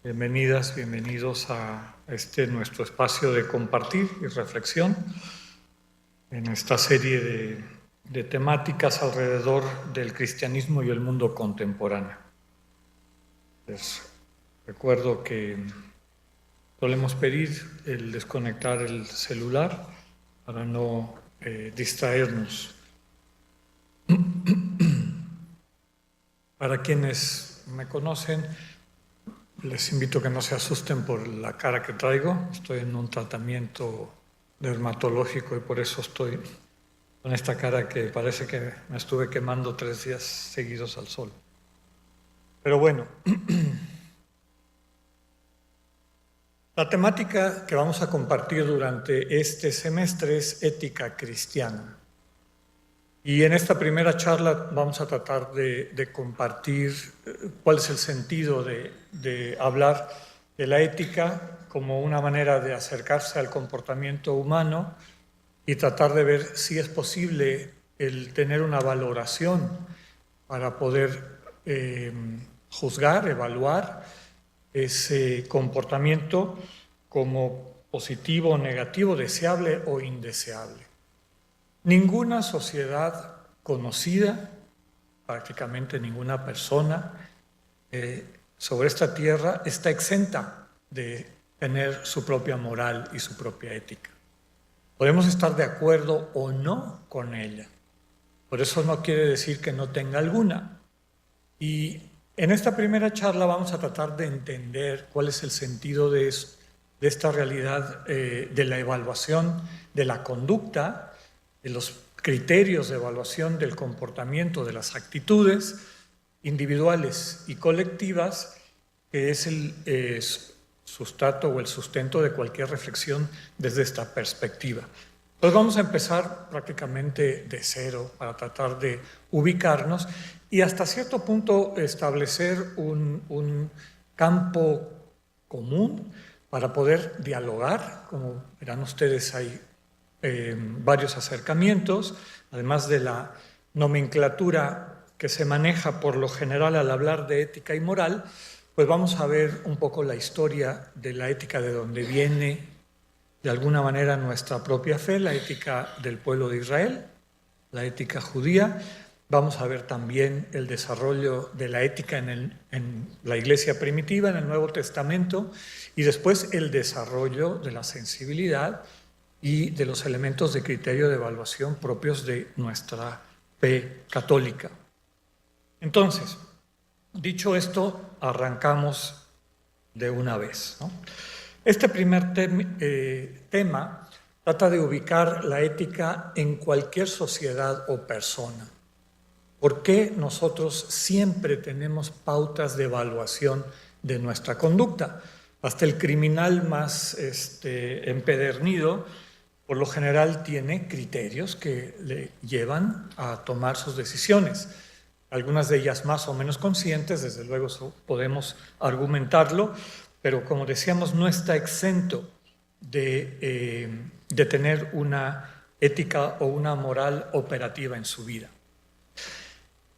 Bienvenidas, bienvenidos a nuestro espacio de compartir y reflexión en esta serie de temáticas alrededor del cristianismo y el mundo contemporáneo. Les recuerdo que solemos pedir el desconectar el celular para no distraernos. Para quienes me conocen, les invito a que no se asusten por la cara que traigo. Estoy en un tratamiento dermatológico y por eso estoy con esta cara que parece que me estuve quemando 3 días seguidos al sol. Pero bueno, la temática que vamos a compartir durante este semestre es ética cristiana. Y en esta primera charla vamos a tratar de compartir cuál es el sentido de hablar de la ética como una manera de acercarse al comportamiento humano y tratar de ver si es posible el tener una valoración para poder juzgar, evaluar ese comportamiento como positivo o negativo, deseable o indeseable. Ninguna sociedad conocida, prácticamente ninguna persona sobre esta tierra está exenta de tener su propia moral y su propia ética. Podemos estar de acuerdo o no con ella. Por eso no quiere decir que no tenga alguna. Y en esta primera charla vamos a tratar de entender cuál es el sentido de esta realidad de la evaluación de la conducta, de los criterios de evaluación del comportamiento, de las actitudes individuales y colectivas, que es el sustrato o el sustento de cualquier reflexión desde esta perspectiva. Pues vamos a empezar prácticamente de cero para tratar de ubicarnos y hasta cierto punto establecer un campo común para poder dialogar. Como verán ustedes, hay varios acercamientos, además de la nomenclatura que se maneja por lo general al hablar de ética y moral, pues vamos a ver un poco la historia de la ética, de dónde viene de alguna manera nuestra propia fe, la ética del pueblo de Israel, la ética judía. Vamos a ver también el desarrollo de la ética en la iglesia primitiva, en el Nuevo Testamento, y después el desarrollo de la sensibilidad y de los elementos de criterio de evaluación propios de nuestra fe católica. Entonces, dicho esto, arrancamos de una vez, ¿no? Este primer tema trata de ubicar la ética en cualquier sociedad o persona. ¿Por qué nosotros siempre tenemos pautas de evaluación de nuestra conducta? Hasta el criminal más empedernido, por lo general, tiene criterios que le llevan a tomar sus decisiones. Algunas de ellas más o menos conscientes, desde luego podemos argumentarlo, pero como decíamos, no está exento de tener una ética o una moral operativa en su vida.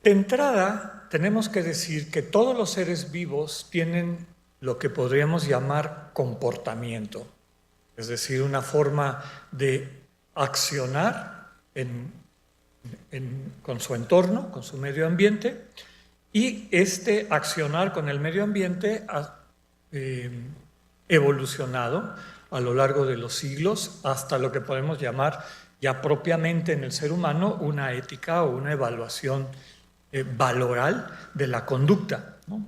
De entrada, tenemos que decir que todos los seres vivos tienen lo que podríamos llamar comportamiento, es decir, una forma de accionar con su entorno, con su medio ambiente, y este accionar con el medio ambiente ha evolucionado a lo largo de los siglos hasta lo que podemos llamar ya propiamente en el ser humano una ética o una evaluación valoral de la conducta, ¿no?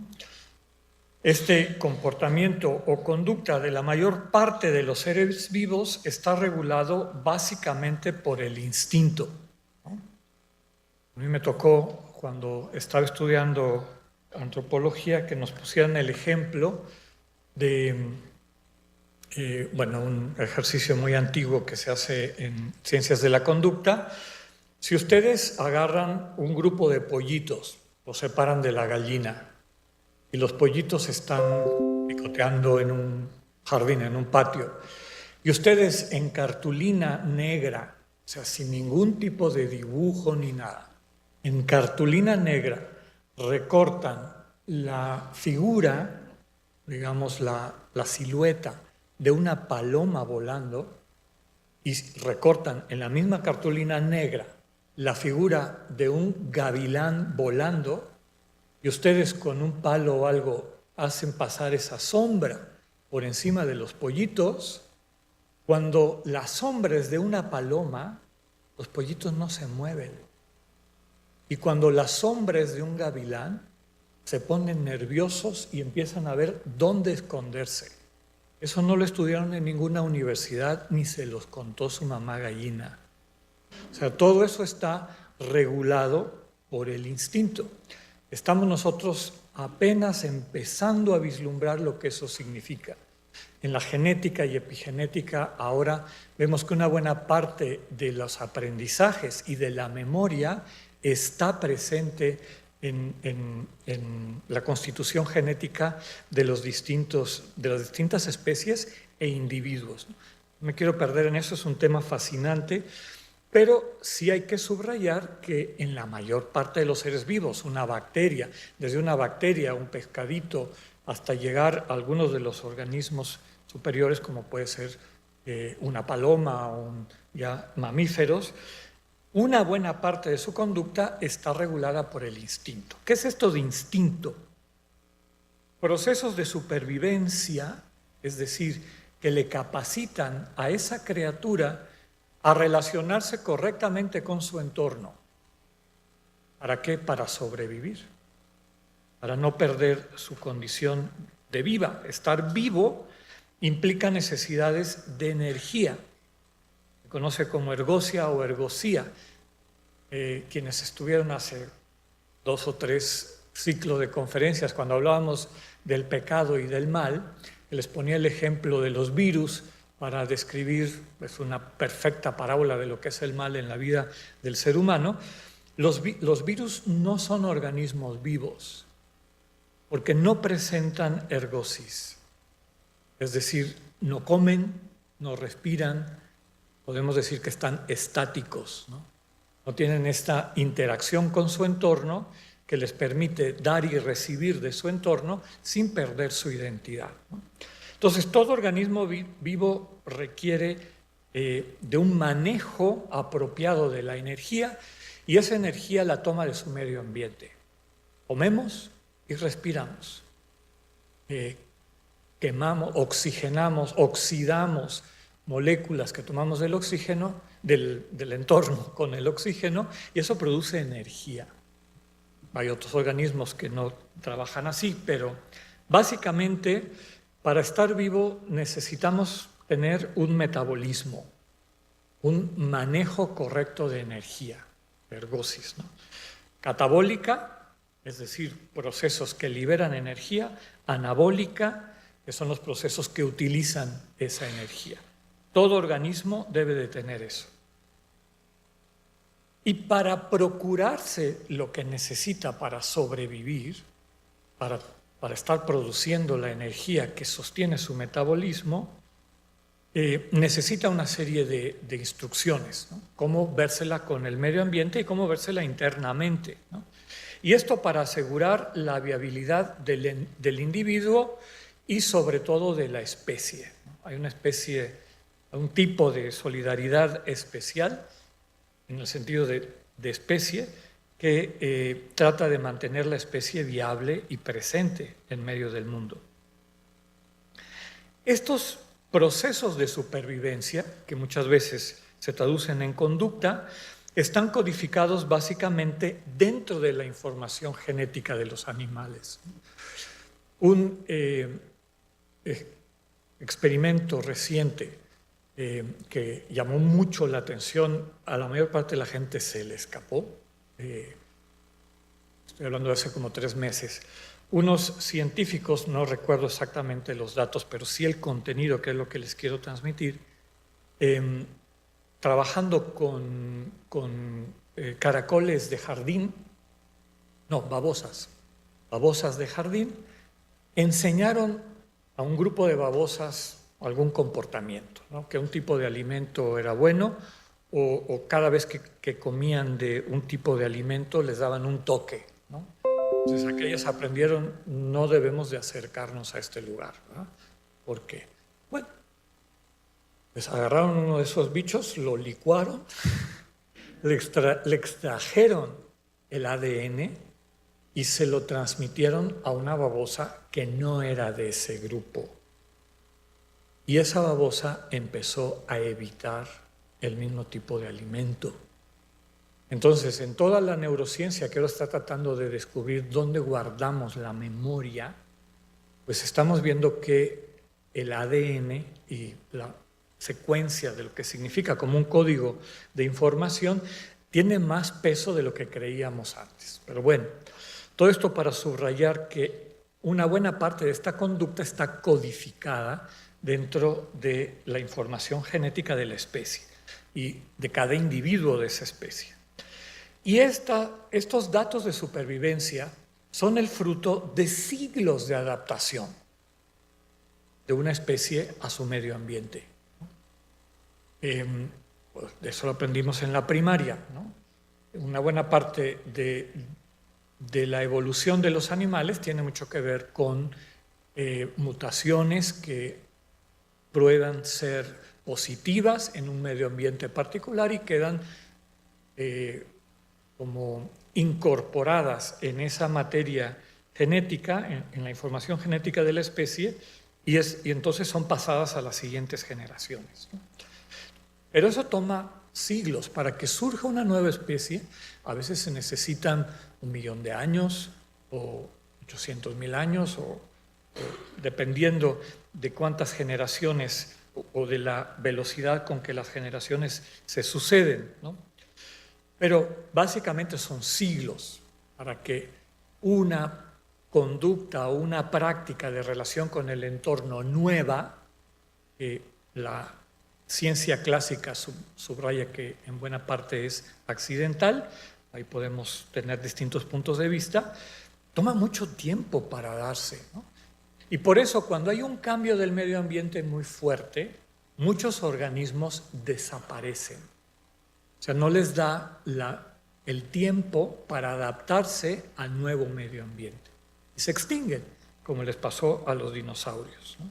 Este comportamiento o conducta de la mayor parte de los seres vivos está regulado básicamente por el instinto, ¿no? A mí me tocó, cuando estaba estudiando antropología, que nos pusieran el ejemplo de un ejercicio muy antiguo que se hace en ciencias de la conducta. Si ustedes agarran un grupo de pollitos, los separan de la gallina, y los pollitos están picoteando en un jardín, en un patio, y ustedes en cartulina negra, o sea, sin ningún tipo de dibujo ni nada, en cartulina negra recortan la figura digamos, la silueta de una paloma volando y recortan en la misma cartulina negra la figura de un gavilán volando y ustedes con un palo o algo hacen pasar esa sombra por encima de los pollitos, cuando la sombra es de una paloma, los pollitos no se mueven. Y cuando la sombra es de un gavilán, se ponen nerviosos y empiezan a ver dónde esconderse. Eso no lo estudiaron en ninguna universidad ni se los contó su mamá gallina. O sea, todo eso está regulado por el instinto. Estamos nosotros apenas empezando a vislumbrar lo que eso significa. En la genética y epigenética ahora vemos que una buena parte de los aprendizajes y de la memoria está presente en la constitución genética de las distintas especies e individuos. No me quiero perder en eso, es un tema fascinante, pero sí hay que subrayar que en la mayor parte de los seres vivos, una bacteria, desde una bacteria, un pescadito, hasta llegar a algunos de los organismos superiores, como puede ser una paloma o ya mamíferos, una buena parte de su conducta está regulada por el instinto. ¿Qué es esto de instinto? Procesos de supervivencia, es decir, que le capacitan a esa criatura a relacionarse correctamente con su entorno. ¿Para qué? Para sobrevivir, para no perder su condición de viva. Estar vivo implica necesidades de energía. Se conoce como ergosia o ergosía. Quienes estuvieron hace 2 o 3 ciclos de conferencias, cuando hablábamos del pecado y del mal, les ponía el ejemplo de los virus para describir una perfecta parábola de lo que es el mal en la vida del ser humano. Los virus no son organismos vivos porque no presentan ergosis, es decir, no comen, no respiran, podemos decir que están estáticos, ¿no? No tienen esta interacción con su entorno que les permite dar y recibir de su entorno sin perder su identidad, ¿no? Entonces, todo organismo vivo requiere de un manejo apropiado de la energía y esa energía la toma de su medio ambiente. Comemos y respiramos. Quemamos, oxigenamos, oxidamos moléculas que tomamos del oxígeno, del entorno con el oxígeno, y eso produce energía. Hay otros organismos que no trabajan así, pero básicamente para estar vivo necesitamos tener un metabolismo, un manejo correcto de energía, ergosis, ¿no? Catabólica, es decir, procesos que liberan energía, anabólica, que son los procesos que utilizan esa energía. Todo organismo debe de tener eso. Y para procurarse lo que necesita para sobrevivir, para estar produciendo la energía que sostiene su metabolismo, necesita una serie de instrucciones, ¿no? Cómo vérsela con el medio ambiente y cómo vérsela internamente, ¿no? Y esto para asegurar la viabilidad del individuo y sobre todo de la especie, ¿no? Hay una especie, un tipo de solidaridad especial, en el sentido de especie, que trata de mantener la especie viable y presente en medio del mundo. Estos procesos de supervivencia, que muchas veces se traducen en conducta, están codificados básicamente dentro de la información genética de los animales. Un experimento reciente que llamó mucho la atención, a la mayor parte de la gente se le escapó. Estoy hablando de hace como 3 meses. Unos científicos, no recuerdo exactamente los datos, pero sí el contenido, que es lo que les quiero transmitir, trabajando con caracoles de jardín, babosas de jardín, enseñaron a un grupo de babosas algún comportamiento, ¿no? Que un tipo de alimento era bueno o cada vez que comían de un tipo de alimento les daban un toque, ¿no? Entonces aquellos aprendieron, no debemos de acercarnos a este lugar, ¿verdad? ¿Por qué? Bueno, les agarraron uno de esos bichos, lo licuaron, le extrajeron el ADN y se lo transmitieron a una babosa que no era de ese grupo. Y esa babosa empezó a evitar el mismo tipo de alimento. Entonces, en toda la neurociencia que ahora está tratando de descubrir dónde guardamos la memoria, pues estamos viendo que el ADN y la secuencia de lo que significa como un código de información tiene más peso de lo que creíamos antes. Pero bueno, todo esto para subrayar que una buena parte de esta conducta está codificada dentro de la información genética de la especie y de cada individuo de esa especie. Y estos datos de supervivencia son el fruto de siglos de adaptación de una especie a su medio ambiente. Pues de eso lo aprendimos en la primaria, ¿no? Una buena parte de la evolución de los animales tiene mucho que ver con mutaciones que prueban ser positivas en un medio ambiente particular y quedan como incorporadas en esa materia genética, en la información genética de la especie, y entonces son pasadas a las siguientes generaciones, ¿no? Pero eso toma siglos. Para que surja una nueva especie, a veces se necesitan 1.000.000 de años, o 800.000 años, o dependiendo de cuántas generaciones o de la velocidad con que las generaciones se suceden, ¿no? Pero básicamente son siglos para que una conducta o una práctica de relación con el entorno nueva, que la ciencia clásica subraya que en buena parte es accidental, ahí podemos tener distintos puntos de vista, toma mucho tiempo para darse, ¿no? Y por eso cuando hay un cambio del medio ambiente muy fuerte, muchos organismos desaparecen. O sea, no les da el tiempo para adaptarse al nuevo medio ambiente. Y se extinguen, como les pasó a los dinosaurios, ¿no?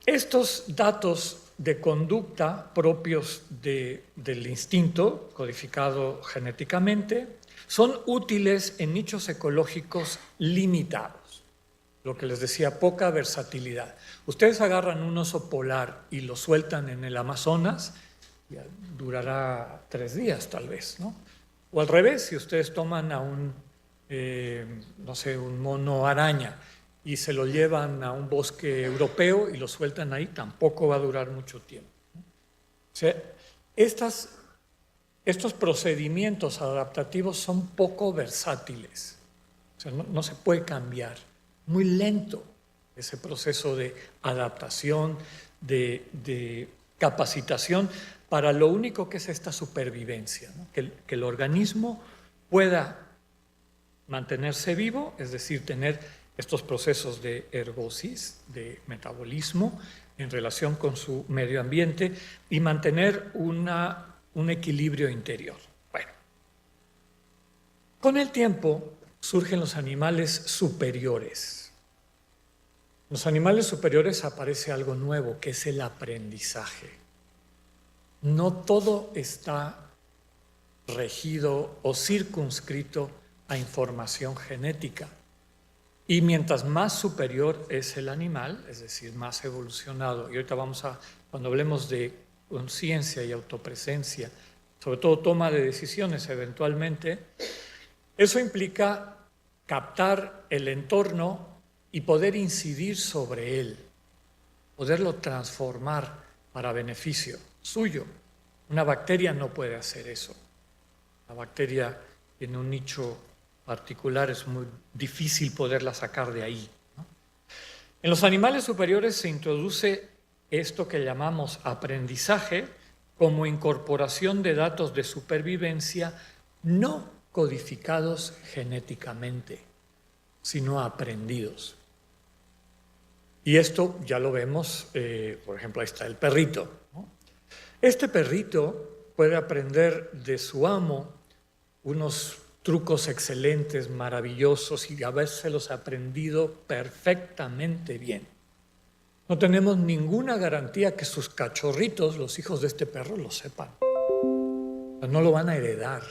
Estos datos de conducta propios del instinto, codificado genéticamente, son útiles en nichos ecológicos limitados. Lo que les decía, poca versatilidad. Ustedes agarran un oso polar y lo sueltan en el Amazonas, durará 3 días tal vez, ¿no? O al revés, si ustedes toman a un mono araña y se lo llevan a un bosque europeo y lo sueltan ahí, tampoco va a durar mucho tiempo, ¿no? O sea, estos procedimientos adaptativos son poco versátiles. O sea, no se puede cambiar. Muy lento ese proceso de adaptación, de capacitación para lo único que es esta supervivencia, ¿no? Que el organismo pueda mantenerse vivo, es decir, tener estos procesos de ergosis, de metabolismo en relación con su medio ambiente y mantener un equilibrio interior. Bueno, con el tiempo surgen los animales superiores. Los animales superiores aparece algo nuevo, que es el aprendizaje. No todo está regido o circunscrito a información genética. Y mientras más superior es el animal, es decir, más evolucionado, y ahorita cuando hablemos de conciencia y autopresencia, sobre todo toma de decisiones eventualmente, eso implica captar el entorno y poder incidir sobre él, poderlo transformar para beneficio suyo. Una bacteria no puede hacer eso. La bacteria en un nicho particular es muy difícil poderla sacar de ahí, ¿no? En los animales superiores se introduce esto que llamamos aprendizaje como incorporación de datos de supervivencia no codificados genéticamente, sino aprendidos. Y esto ya lo vemos, por ejemplo, ahí está el perrito, ¿no? Este perrito puede aprender de su amo unos trucos excelentes, maravillosos y habérselos aprendido perfectamente bien. No tenemos ninguna garantía que sus cachorritos, los hijos de este perro, lo sepan. No lo van a heredar.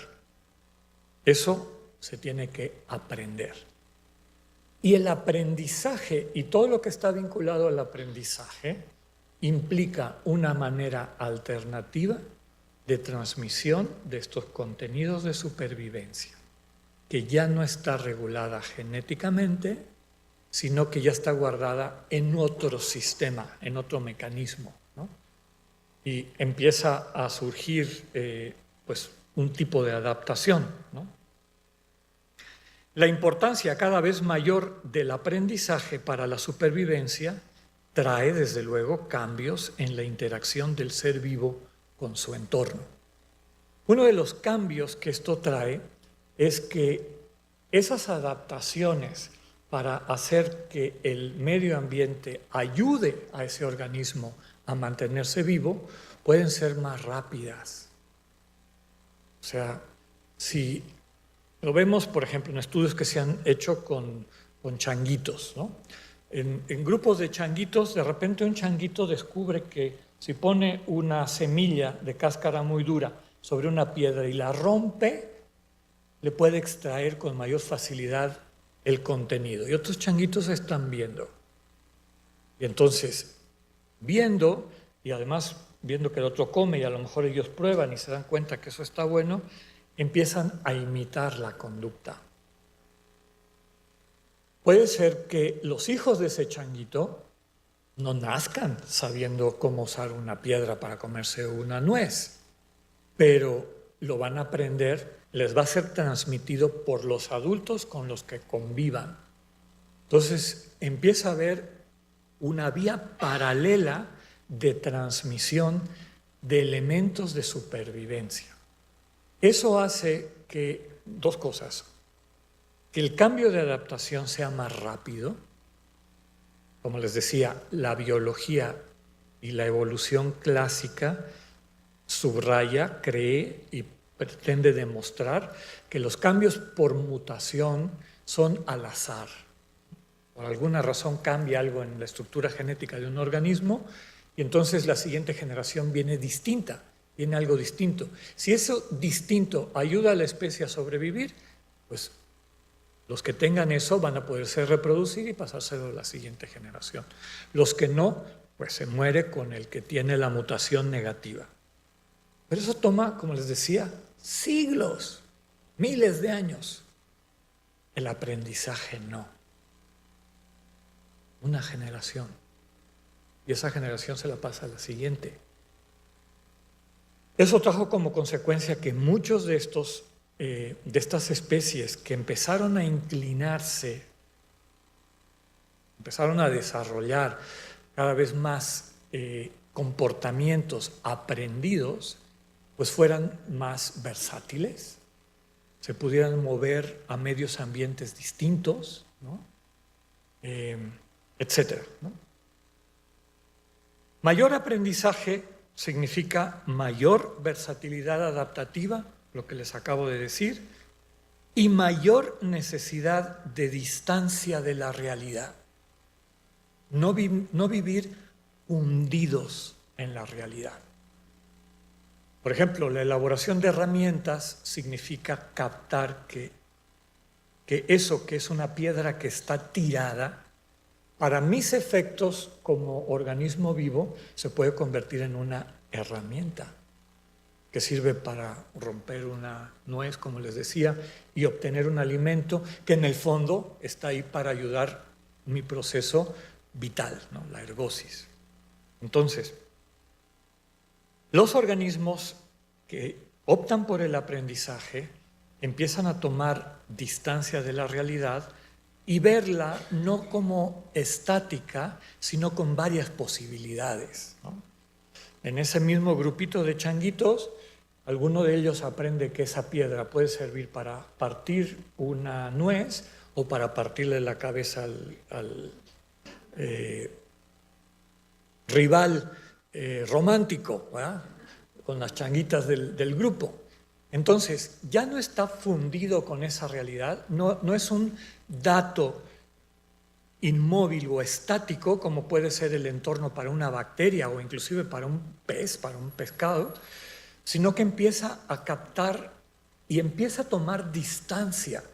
Eso se tiene que aprender. Y el aprendizaje y todo lo que está vinculado al aprendizaje implica una manera alternativa de transmisión de estos contenidos de supervivencia, que ya no está regulada genéticamente, sino que ya está guardada en otro sistema, en otro mecanismo, ¿no? Y empieza a surgir pues, un tipo de adaptación, ¿no? La importancia cada vez mayor del aprendizaje para la supervivencia trae, desde luego, cambios en la interacción del ser vivo con su entorno. Uno de los cambios que esto trae es que esas adaptaciones para hacer que el medio ambiente ayude a ese organismo a mantenerse vivo pueden ser más rápidas. O sea, si lo vemos, por ejemplo, en estudios que se han hecho con changuitos, ¿no? En grupos de changuitos, de repente un changuito descubre que si pone una semilla de cáscara muy dura sobre una piedra y la rompe, le puede extraer con mayor facilidad el contenido. Y otros changuitos están viendo. Y entonces, viendo, y además viendo que el otro come y a lo mejor ellos prueban y se dan cuenta que eso está bueno, empiezan a imitar la conducta. Puede ser que los hijos de ese changuito no nazcan sabiendo cómo usar una piedra para comerse una nuez, pero lo van a aprender, les va a ser transmitido por los adultos con los que convivan. Entonces empieza a haber una vía paralela de transmisión de elementos de supervivencia. Eso hace que, dos cosas, que el cambio de adaptación sea más rápido. Como les decía, la biología y la evolución clásica subraya, cree y pretende demostrar que los cambios por mutación son al azar. Por alguna razón cambia algo en la estructura genética de un organismo y entonces la siguiente generación viene distinta, viene algo distinto. Si eso distinto ayuda a la especie a sobrevivir, pues los que tengan eso van a poderse reproducir y pasárselo a la siguiente generación. Los que no, pues se muere con el que tiene la mutación negativa. Pero eso toma, como les decía, siglos, miles de años. El aprendizaje no. Una generación. Y esa generación se la pasa a la siguiente. Eso trajo como consecuencia que muchos de estas especies que empezaron a inclinarse, empezaron a desarrollar cada vez más comportamientos aprendidos, pues fueran más versátiles, se pudieran mover a medios ambientes distintos, ¿no? Etcétera, ¿no? Mayor aprendizaje significa mayor versatilidad adaptativa, lo que les acabo de decir, y mayor necesidad de distancia de la realidad. No vivir hundidos en la realidad. Por ejemplo, la elaboración de herramientas significa captar que eso que es una piedra que está tirada, para mis efectos como organismo vivo, se puede convertir en una herramienta que sirve para romper una nuez, como les decía, y obtener un alimento que en el fondo está ahí para ayudar mi proceso vital, ¿no? La ergosis. Entonces, los organismos que optan por el aprendizaje empiezan a tomar distancia de la realidad y verla no como estática, sino con varias posibilidades, ¿no? En ese mismo grupito de changuitos, alguno de ellos aprende que esa piedra puede servir para partir una nuez o para partirle la cabeza al rival romántico, ¿verdad? Con las changuitas del grupo. Entonces, ya no está fundido con esa realidad, no es un dato inmóvil o estático como puede ser el entorno para una bacteria o inclusive para un pez, para un pescado, sino que empieza a captar y empieza a tomar distancia.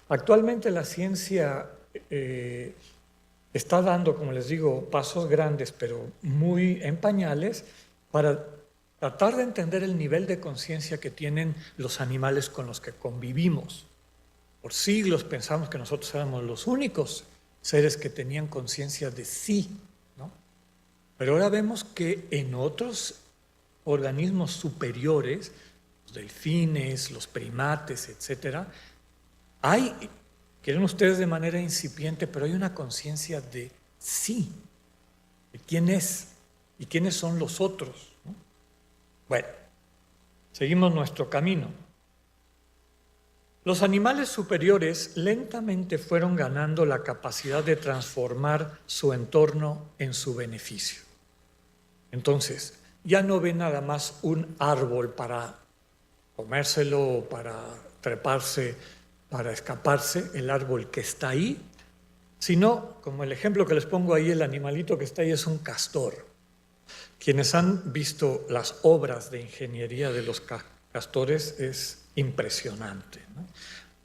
Actualmente la ciencia está dando, como les digo, pasos grandes, pero muy en pañales, para tratar de entender el nivel de conciencia que tienen los animales con los que convivimos. Por siglos pensamos que nosotros éramos los únicos seres que tenían conciencia de sí, ¿no? Pero ahora vemos que en otros organismos superiores, los delfines, los primates, etcétera, hay, quieren ustedes de manera incipiente, pero hay una conciencia de sí, de quién es y quiénes son los otros, ¿no? Bueno, seguimos nuestro camino. Los animales superiores lentamente fueron ganando la capacidad de transformar su entorno en su beneficio. Entonces, ya no ven nada más un árbol para comérselo, para treparse, para escaparse, el árbol que está ahí, sino, como el ejemplo que les pongo ahí, el animalito que está ahí es un castor. Quienes han visto las obras de ingeniería de los castores es impresionante, ¿no?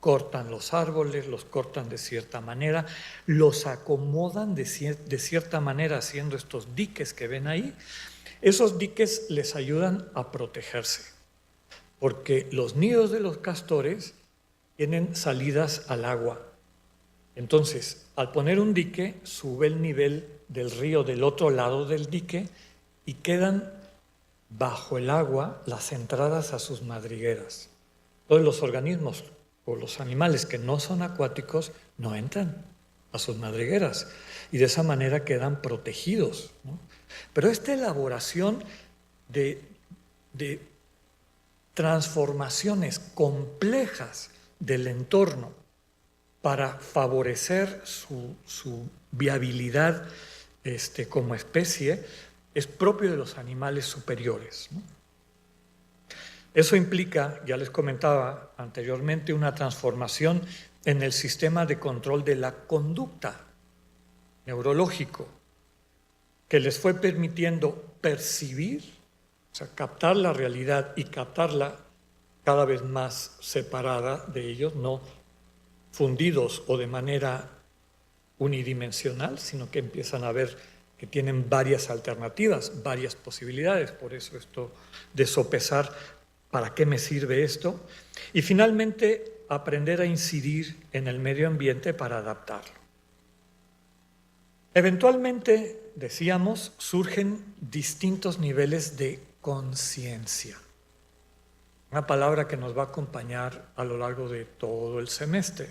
Cortan los árboles, los cortan de cierta manera, los acomodan de cierta manera haciendo estos diques que ven ahí. Esos diques les ayudan a protegerse, porque los nidos de los castores tienen salidas al agua. Entonces, al poner un dique, sube el nivel del río del otro lado del dique y quedan bajo el agua las entradas a sus madrigueras. Todos los organismos o los animales que no son acuáticos no entran a sus madrigueras y de esa manera quedan protegidos, ¿no? Pero esta elaboración de transformaciones complejas del entorno para favorecer su viabilidad como especie es propio de los animales superiores, ¿no? Eso implica, ya les comentaba anteriormente, una transformación en el sistema de control de la conducta neurológico, que les fue permitiendo percibir, o sea, captar la realidad y captarla cada vez más separada de ellos, no fundidos o de manera unidimensional, sino que empiezan a ver que tienen varias alternativas, varias posibilidades. Por eso esto de sopesar, ¿para qué me sirve esto? Y finalmente, aprender a incidir en el medio ambiente para adaptarlo. Eventualmente, decíamos, surgen distintos niveles de conciencia. Una palabra que nos va a acompañar a lo largo de todo el semestre,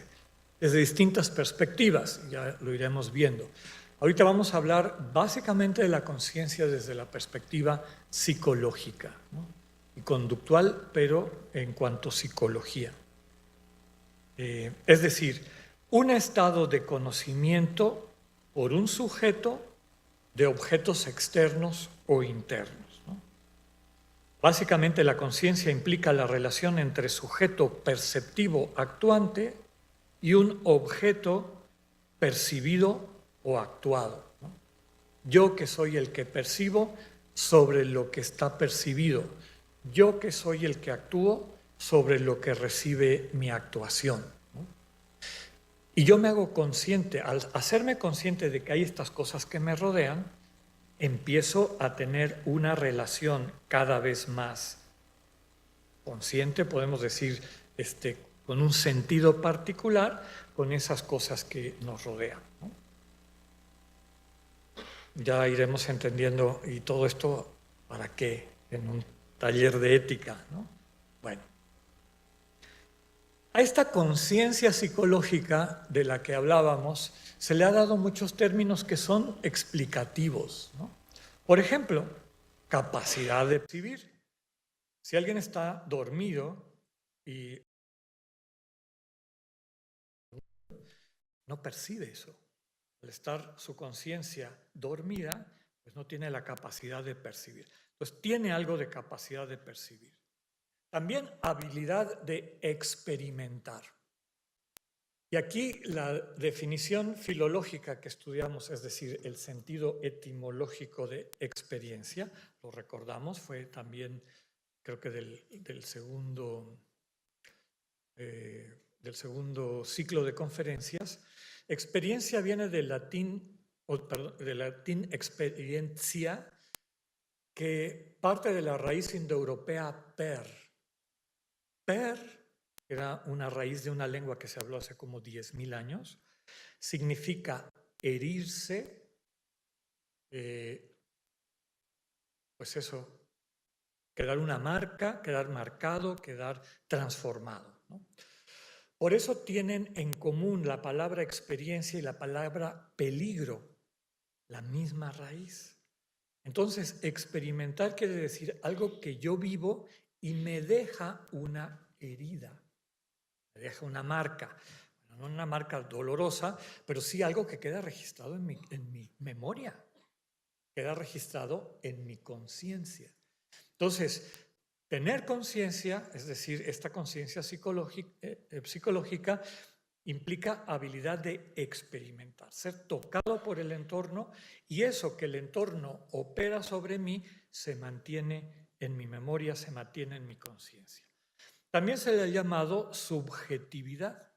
desde distintas perspectivas, ya lo iremos viendo. Ahorita vamos a hablar básicamente de la conciencia desde la perspectiva psicológica, ¿no? Y conductual, pero en cuanto a psicología. Es decir, un estado de conocimiento por un sujeto de objetos externos o internos, ¿no? Básicamente la conciencia implica la relación entre sujeto perceptivo actuante y un objeto percibido o actuado, ¿no? Yo que soy el que percibo sobre lo que está percibido, yo que soy el que actúo sobre lo que recibe mi actuación, ¿no? Y yo me hago consciente, al hacerme consciente de que hay estas cosas que me rodean, empiezo a tener una relación cada vez más consciente, podemos decir, con un sentido particular con esas cosas que nos rodean, ¿no? Ya iremos entendiendo, y todo esto, ¿para qué? En un taller de ética, ¿no? Bueno, a esta conciencia psicológica de la que hablábamos se le ha dado muchos términos que son explicativos, ¿no? Por ejemplo, capacidad de percibir. Si alguien está dormido y no percibe eso, al estar su conciencia dormida, pues no tiene la capacidad de percibir. Pues tiene algo de capacidad de percibir. También habilidad de experimentar. Y aquí la definición filológica que estudiamos, es decir, el sentido etimológico de experiencia, lo recordamos, fue también, creo que del segundo ciclo de conferencias. Experiencia viene del latín experiencia, que parte de la raíz indoeuropea per. Per era una raíz de una lengua que se habló hace como 10.000 años. Significa herirse, pues eso, quedar una marca, quedar marcado, quedar transformado, ¿no? Por eso tienen en común la palabra experiencia y la palabra peligro, la misma raíz. Entonces, experimentar quiere decir algo que yo vivo y me deja una herida, me deja una marca. Bueno, no una marca dolorosa, pero sí algo que queda registrado en mi memoria, queda registrado en mi conciencia. Entonces, tener conciencia, es decir, esta conciencia psicológica, implica habilidad de experimentar, ser tocado por el entorno, y eso que el entorno opera sobre mí se mantiene en mi memoria, se mantiene en mi conciencia. También se le ha llamado subjetividad.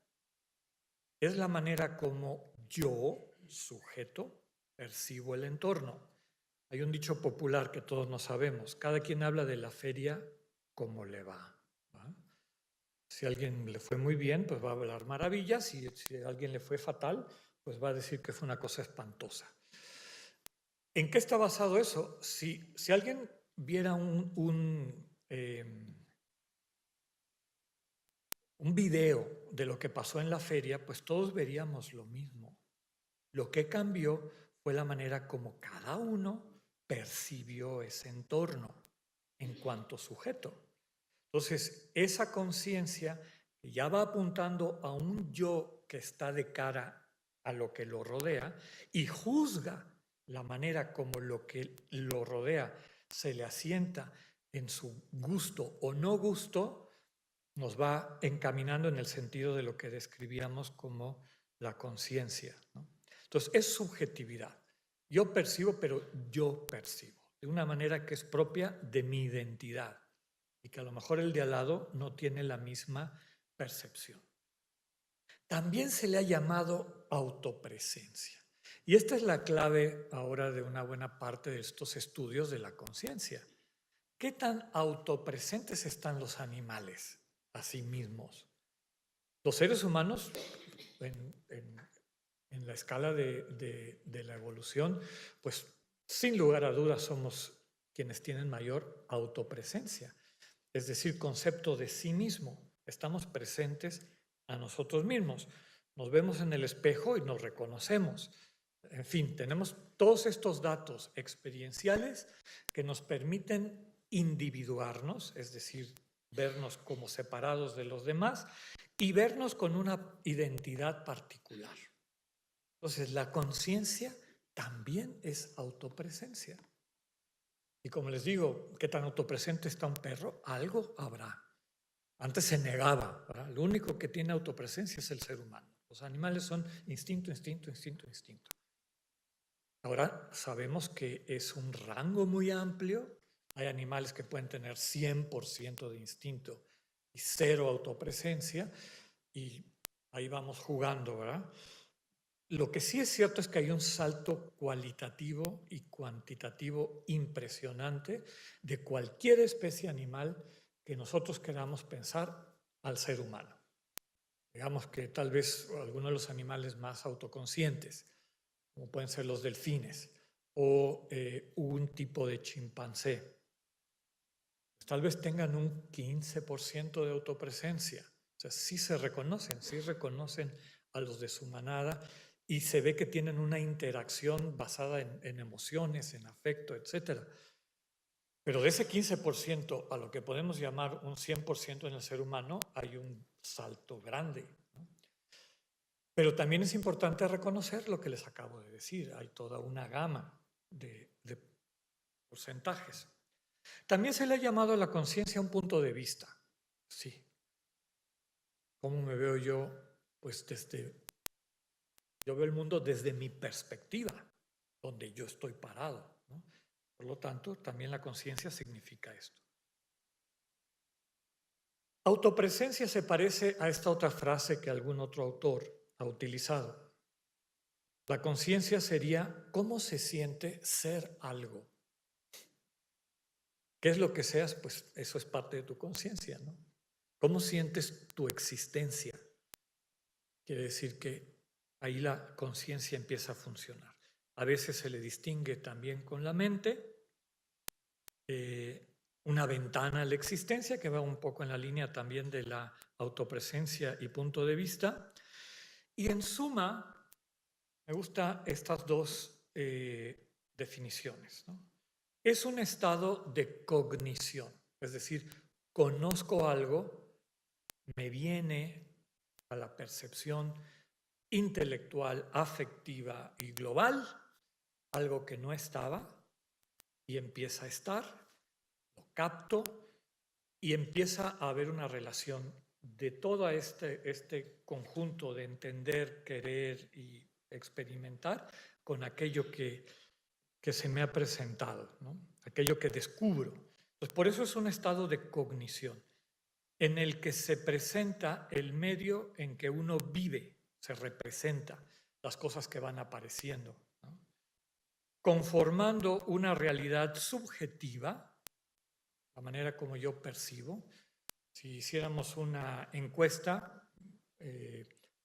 Es la manera como yo, sujeto, percibo el entorno. Hay un dicho popular que todos no sabemos: cada quien habla de la feria como le va, ¿va? Si a alguien le fue muy bien, pues va a hablar maravillas, y si a alguien le fue fatal, pues va a decir que fue una cosa espantosa. ¿En qué está basado eso? Si alguien viera un video de lo que pasó en la feria, pues todos veríamos lo mismo. Lo que cambió fue la manera como cada uno percibió ese entorno en cuanto sujeto. Entonces, esa conciencia que ya va apuntando a un yo que está de cara a lo que lo rodea y juzga la manera como lo que lo rodea se le asienta en su gusto o no gusto, nos va encaminando en el sentido de lo que describíamos como la conciencia, ¿no? Entonces, es subjetividad. Yo percibo, pero yo percibo, de una manera que es propia de mi identidad y que a lo mejor el de al lado no tiene la misma percepción. También se le ha llamado autopresencia. Y esta es la clave ahora de una buena parte de estos estudios de la conciencia. ¿Qué tan autopresentes están los animales a sí mismos? Los seres humanos, en la escala de la evolución, pues sin lugar a dudas somos quienes tienen mayor autopresencia, es decir, concepto de sí mismo. Estamos presentes a nosotros mismos. Nos vemos en el espejo y nos reconocemos. En fin, tenemos todos estos datos experienciales que nos permiten individuarnos, es decir, vernos como separados de los demás y vernos con una identidad particular. Entonces, la conciencia también es autopresencia. Y como les digo, ¿qué tan autopresente está un perro? Algo habrá. Antes se negaba, ¿verdad? Lo único que tiene autopresencia es el ser humano. Los animales son instinto, instinto, instinto, instinto. Ahora sabemos que es un rango muy amplio. Hay animales que pueden tener 100% de instinto y cero autopresencia, y ahí vamos jugando, ¿verdad? Lo que sí es cierto es que hay un salto cualitativo y cuantitativo impresionante de cualquier especie animal que nosotros queramos pensar al ser humano. Digamos que tal vez algunos de los animales más autoconscientes, como pueden ser los delfines o un tipo de chimpancé, pues tal vez tengan un 15% de autopresencia. O sea, sí reconocen a los de su manada, y se ve que tienen una interacción basada en emociones, en afecto, etc. Pero de ese 15% a lo que podemos llamar un 100% en el ser humano hay un salto grande, ¿no? Pero también es importante reconocer lo que les acabo de decir. Hay toda una gama de porcentajes. También se le ha llamado a la conciencia un punto de vista. Sí. ¿Cómo me veo yo? Pues yo veo el mundo desde mi perspectiva, donde yo estoy parado, ¿no? Por lo tanto, también la conciencia significa esto. Autopresencia se parece a esta otra frase que algún otro autor ha utilizado. La conciencia sería cómo se siente ser algo. ¿Qué es lo que seas? Pues eso es parte de tu conciencia, ¿no? ¿Cómo sientes tu existencia? Quiere decir que ahí la conciencia empieza a funcionar. A veces se le distingue también con la mente, una ventana a la existencia que va un poco en la línea también de la autopresencia y punto de vista. Y en suma, me gustan estas dos definiciones, ¿no? Es un estado de cognición, es decir, conozco algo, me viene a la percepción intelectual, afectiva y global, algo que no estaba y empieza a estar, lo capto y empieza a haber una relación de todo este conjunto de entender, querer y experimentar con aquello que se me ha presentado, ¿no? Aquello que descubro. Pues por eso es un estado de cognición en el que se presenta el medio en que uno vive, se representa las cosas que van apareciendo, ¿no? Conformando una realidad subjetiva, la manera como yo percibo. Si hiciéramos una encuesta,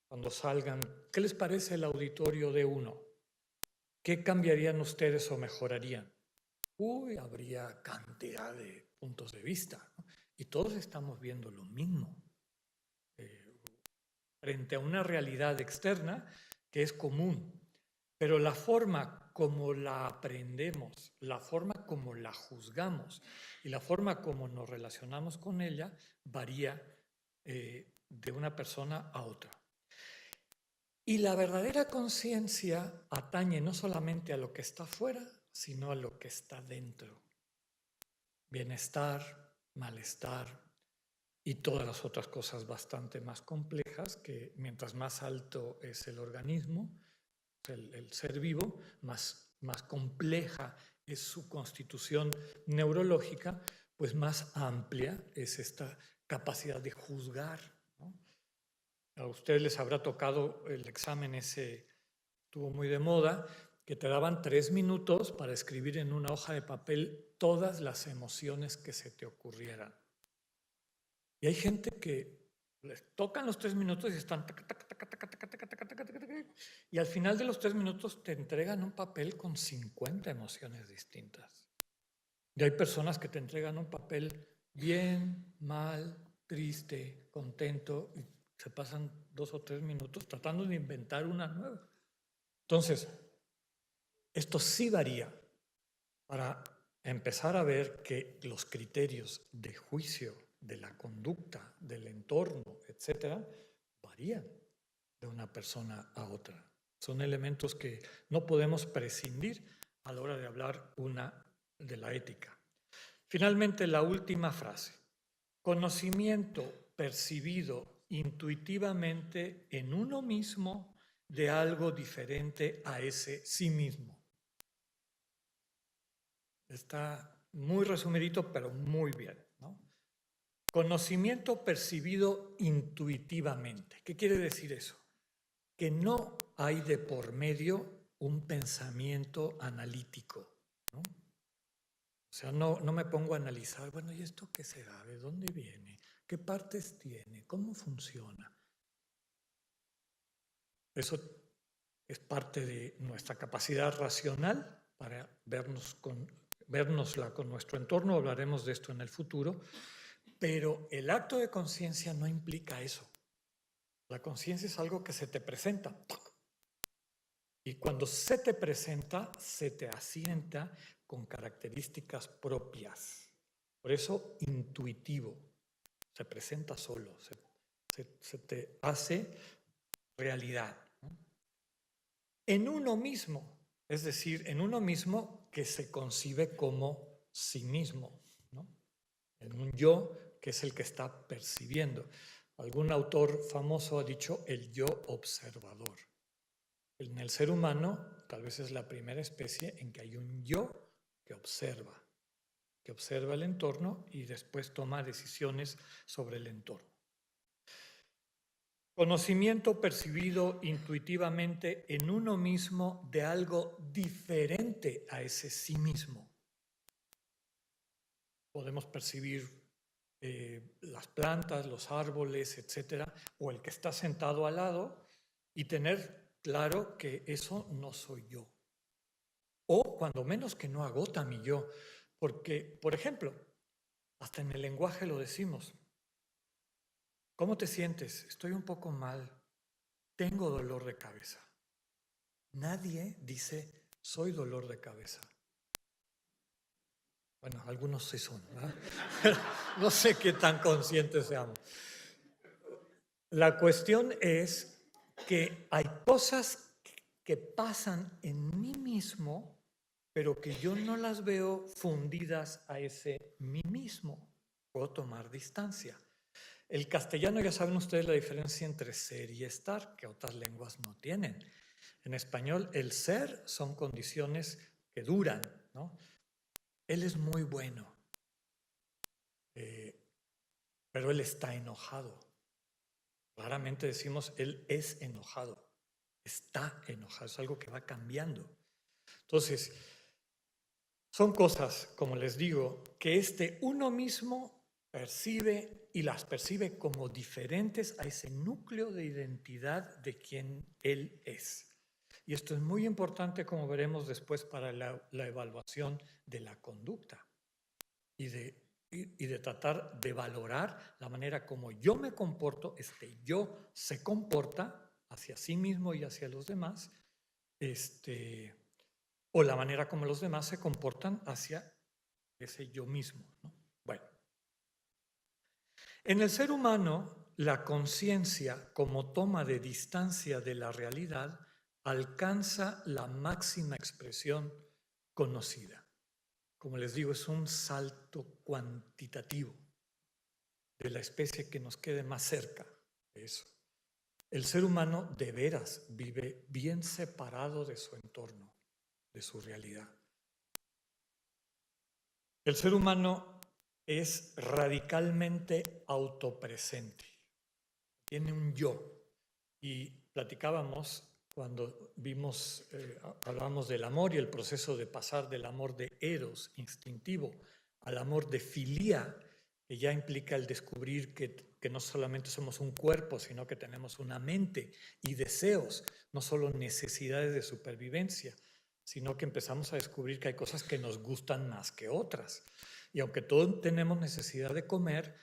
cuando salgan, ¿qué les parece el auditorio de uno? ¿Qué cambiarían ustedes o mejorarían? Habría cantidad de puntos de vista, ¿no? Y todos estamos viendo lo mismo, frente a una realidad externa que es común. Pero la forma como la aprendemos, la forma como la juzgamos y la forma como nos relacionamos con ella varía de una persona a otra. Y la verdadera conciencia atañe no solamente a lo que está fuera, sino a lo que está dentro. Bienestar, malestar y todas las otras cosas bastante más complejas que mientras más alto es el organismo, el ser vivo, más compleja es su constitución neurológica, pues más amplia es esta capacidad de juzgar, ¿no? A ustedes les habrá tocado el examen ese, estuvo muy de moda, que te daban 3 minutos para escribir en una hoja de papel todas las emociones que se te ocurrieran. Y hay gente que les tocan los 3 minutos y están y al final de los 3 minutos te entregan un papel con 50 emociones distintas. Y hay personas que te entregan un papel bien, mal, triste, contento y se pasan 2 o 3 minutos tratando de inventar una nueva. Entonces, esto sí varía para empezar a ver que los criterios de juicio de la conducta, del entorno, etcétera, varían de una persona a otra. Son elementos que no podemos prescindir a la hora de hablar de la ética. Finalmente, la última frase. Conocimiento percibido intuitivamente en uno mismo de algo diferente a ese sí mismo. Está muy resumidito, pero muy bien, ¿no? Conocimiento percibido intuitivamente. ¿Qué quiere decir eso? Que no hay de por medio un pensamiento analítico, ¿no? O sea, no me pongo a analizar, bueno, ¿y esto qué será? ¿De dónde viene? ¿Qué partes tiene? ¿Cómo funciona? Eso es parte de nuestra capacidad racional para vernosla con nuestro entorno. Hablaremos de esto en el futuro. Pero el acto de conciencia no implica eso. La conciencia es algo que se te presenta. Y cuando se te presenta, se te asienta con características propias. Por eso, intuitivo. Se presenta solo, se te hace realidad, ¿no? En uno mismo, es decir, en uno mismo que se concibe como sí mismo, ¿no? En un yo que es el que está percibiendo. Algún autor famoso ha dicho el yo observador. En el ser humano, tal vez es la primera especie en que hay un yo que observa el entorno y después toma decisiones sobre el entorno. Conocimiento percibido intuitivamente en uno mismo de algo diferente a ese sí mismo. Podemos percibir las plantas, los árboles, etcétera, o el que está sentado al lado y tener claro que eso no soy yo. O cuando menos que no agota mi yo. Porque, por ejemplo, hasta en el lenguaje lo decimos. ¿Cómo te sientes? Estoy un poco mal. Tengo dolor de cabeza. Nadie dice, soy dolor de cabeza. Bueno, algunos sí son, ¿verdad? No sé qué tan conscientes seamos. La cuestión es que hay cosas que pasan en mí mismo, pero que yo no las veo fundidas a ese mí mismo. Puedo tomar distancia. El castellano, ya saben ustedes la diferencia entre ser y estar, que otras lenguas no tienen. En español, el ser son condiciones que duran, ¿no? Él es muy bueno, pero él está enojado. Raramente decimos, él es enojado, está enojado, es algo que va cambiando. Entonces, son cosas, como les digo, que uno mismo percibe y las percibe como diferentes a ese núcleo de identidad de quien él es. Y esto es muy importante, como veremos después, para la evaluación de la conducta y de tratar de valorar la manera como yo me comporto, yo se comporta hacia sí mismo y hacia los demás, o la manera como los demás se comportan hacia ese yo mismo, ¿no? Bueno, en el ser humano, la conciencia como toma de distancia de la realidad alcanza la máxima expresión conocida. Como les digo, es un salto cuantitativo de la especie que nos quede más cerca de eso. El ser humano de veras vive bien separado de su entorno, de su realidad. El ser humano es radicalmente autopresente, tiene un yo. Y platicábamos cuando hablábamos del amor y el proceso de pasar del amor de eros, instintivo, al amor de filía, que ya implica el descubrir que no solamente somos un cuerpo, sino que tenemos una mente y deseos, no solo necesidades de supervivencia, sino que empezamos a descubrir que hay cosas que nos gustan más que otras. Y aunque todos tenemos necesidad de comer,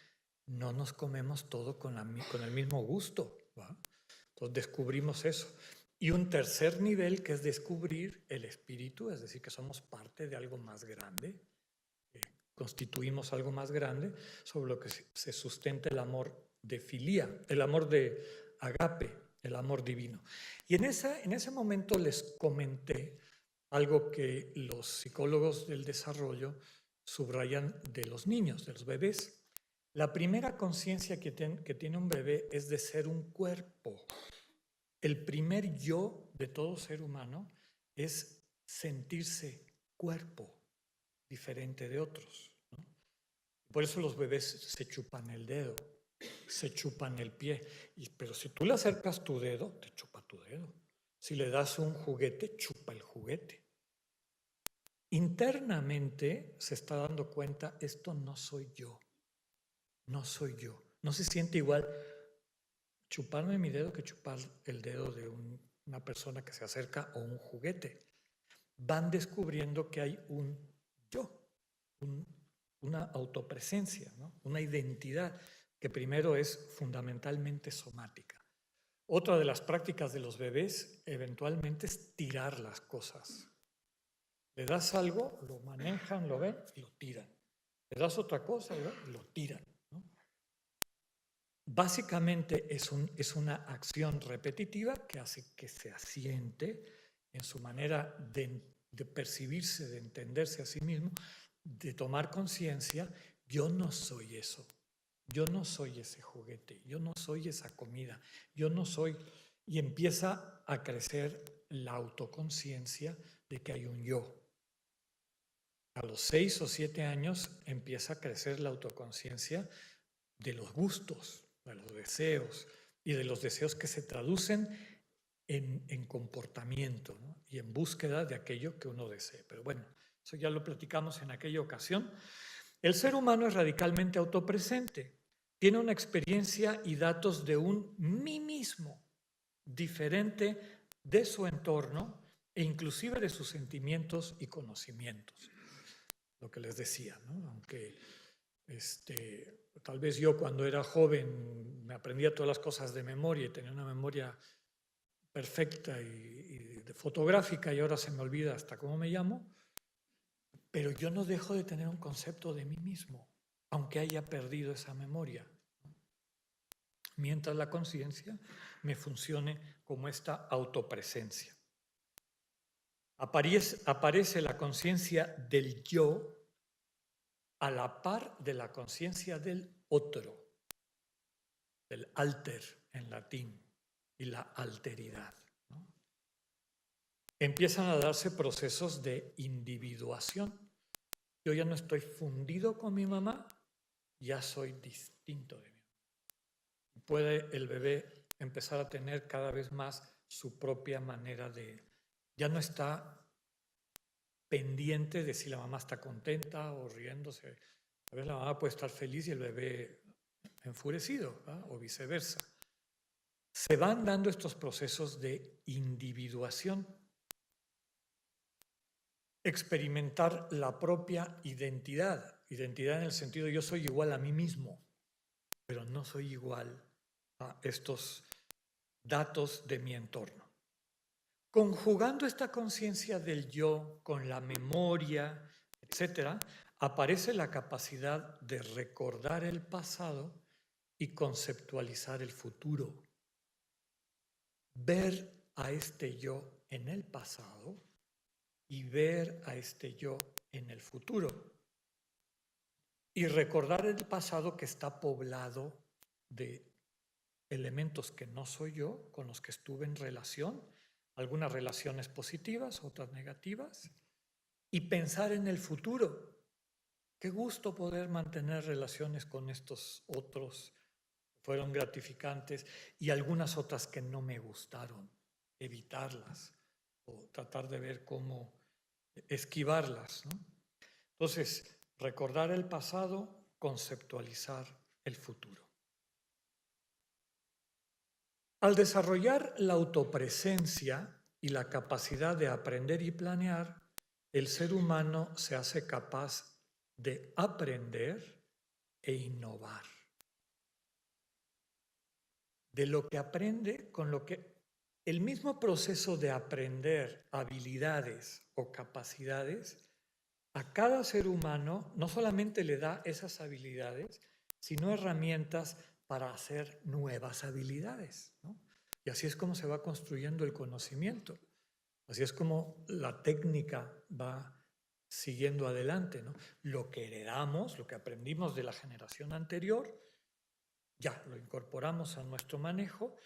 no nos comemos todo con el mismo gusto, ¿va? Entonces descubrimos eso. Y un tercer nivel que es descubrir el espíritu, es decir, que somos parte de algo más grande, constituimos algo más grande sobre lo que se sustenta el amor de filía, el amor de agape, el amor divino. Y en ese momento les comenté algo que los psicólogos del desarrollo subrayan de los niños, de los bebés. La primera conciencia que tiene un bebé es de ser un cuerpo. El primer yo de todo ser humano es sentirse cuerpo, diferente de otros, ¿no? Por eso los bebés se chupan el dedo, se chupan el pie. Pero si tú le acercas tu dedo, te chupa tu dedo. Si le das un juguete, chupa el juguete. Internamente se está dando cuenta, esto no soy yo. No soy yo. No se siente igual chuparme mi dedo que chupar el dedo de una persona que se acerca o un juguete. Van descubriendo que hay un yo, una autopresencia, ¿no? Una identidad que primero es fundamentalmente somática. Otra de las prácticas de los bebés eventualmente es tirar las cosas. Le das algo, lo manejan, lo ven y lo tiran. Le das otra cosa, lo tiran, ¿no? Básicamente es una acción repetitiva que hace que se asiente en su manera de percibirse, de entenderse a sí mismo, de tomar conciencia, yo no soy eso, yo no soy ese juguete, yo no soy esa comida, yo no soy... Y empieza a crecer la autoconciencia de que hay un yo. A los 6 o 7 años empieza a crecer la autoconciencia de los gustos, de los deseos, y de los deseos que se traducen en comportamiento, ¿no? Y en búsqueda de aquello que uno desee. Pero bueno, eso ya lo platicamos en aquella ocasión. El ser humano es radicalmente autopresente. Tiene una experiencia y datos de un mí mismo diferente de su entorno e inclusive de sus sentimientos y conocimientos. Lo que les decía, ¿no? Aunque tal vez yo cuando era joven me aprendía todas las cosas de memoria y tenía una memoria perfecta y fotográfica y ahora se me olvida hasta cómo me llamo, pero yo no dejo de tener un concepto de mí mismo, aunque haya perdido esa memoria, mientras la conciencia me funcione como esta autopresencia. Aparece la conciencia del yo a la par de la conciencia del otro, del alter en latín, y la alteridad, ¿no? Empiezan a darse procesos de individuación. Yo ya no estoy fundido con mi mamá, ya soy distinto de mí. Puede el bebé empezar a tener cada vez más su propia manera de... Ya no está pendiente de si la mamá está contenta o riéndose. A veces la mamá puede estar feliz y el bebé enfurecido, ¿verdad? O viceversa. Se van dando estos procesos de individuación. Experimentar la propia identidad. Identidad en el sentido de yo soy igual a mí mismo, pero no soy igual a estos datos de mi entorno. Conjugando esta conciencia del yo con la memoria, etcétera, aparece la capacidad de recordar el pasado y conceptualizar el futuro. Ver a este yo en el pasado y ver a este yo en el futuro. Y recordar el pasado que está poblado de elementos que no soy yo, con los que estuve en relación, algunas relaciones positivas, otras negativas, y pensar en el futuro. Qué gusto poder mantener relaciones con estos otros, fueron gratificantes, y algunas otras que no me gustaron, evitarlas o tratar de ver cómo esquivarlas, ¿no? Entonces, recordar el pasado, conceptualizar el futuro. Al desarrollar la autopresencia y la capacidad de aprender y planear, el ser humano se hace capaz de aprender e innovar. De lo que aprende, con lo que el mismo proceso de aprender habilidades o capacidades, a cada ser humano no solamente le da esas habilidades, sino herramientas para hacer nuevas habilidades, ¿no? Y así es como se va construyendo el conocimiento. Así es como la técnica va siguiendo adelante, ¿no? Lo que heredamos, lo que aprendimos de la generación anterior, ya lo incorporamos a nuestro manejo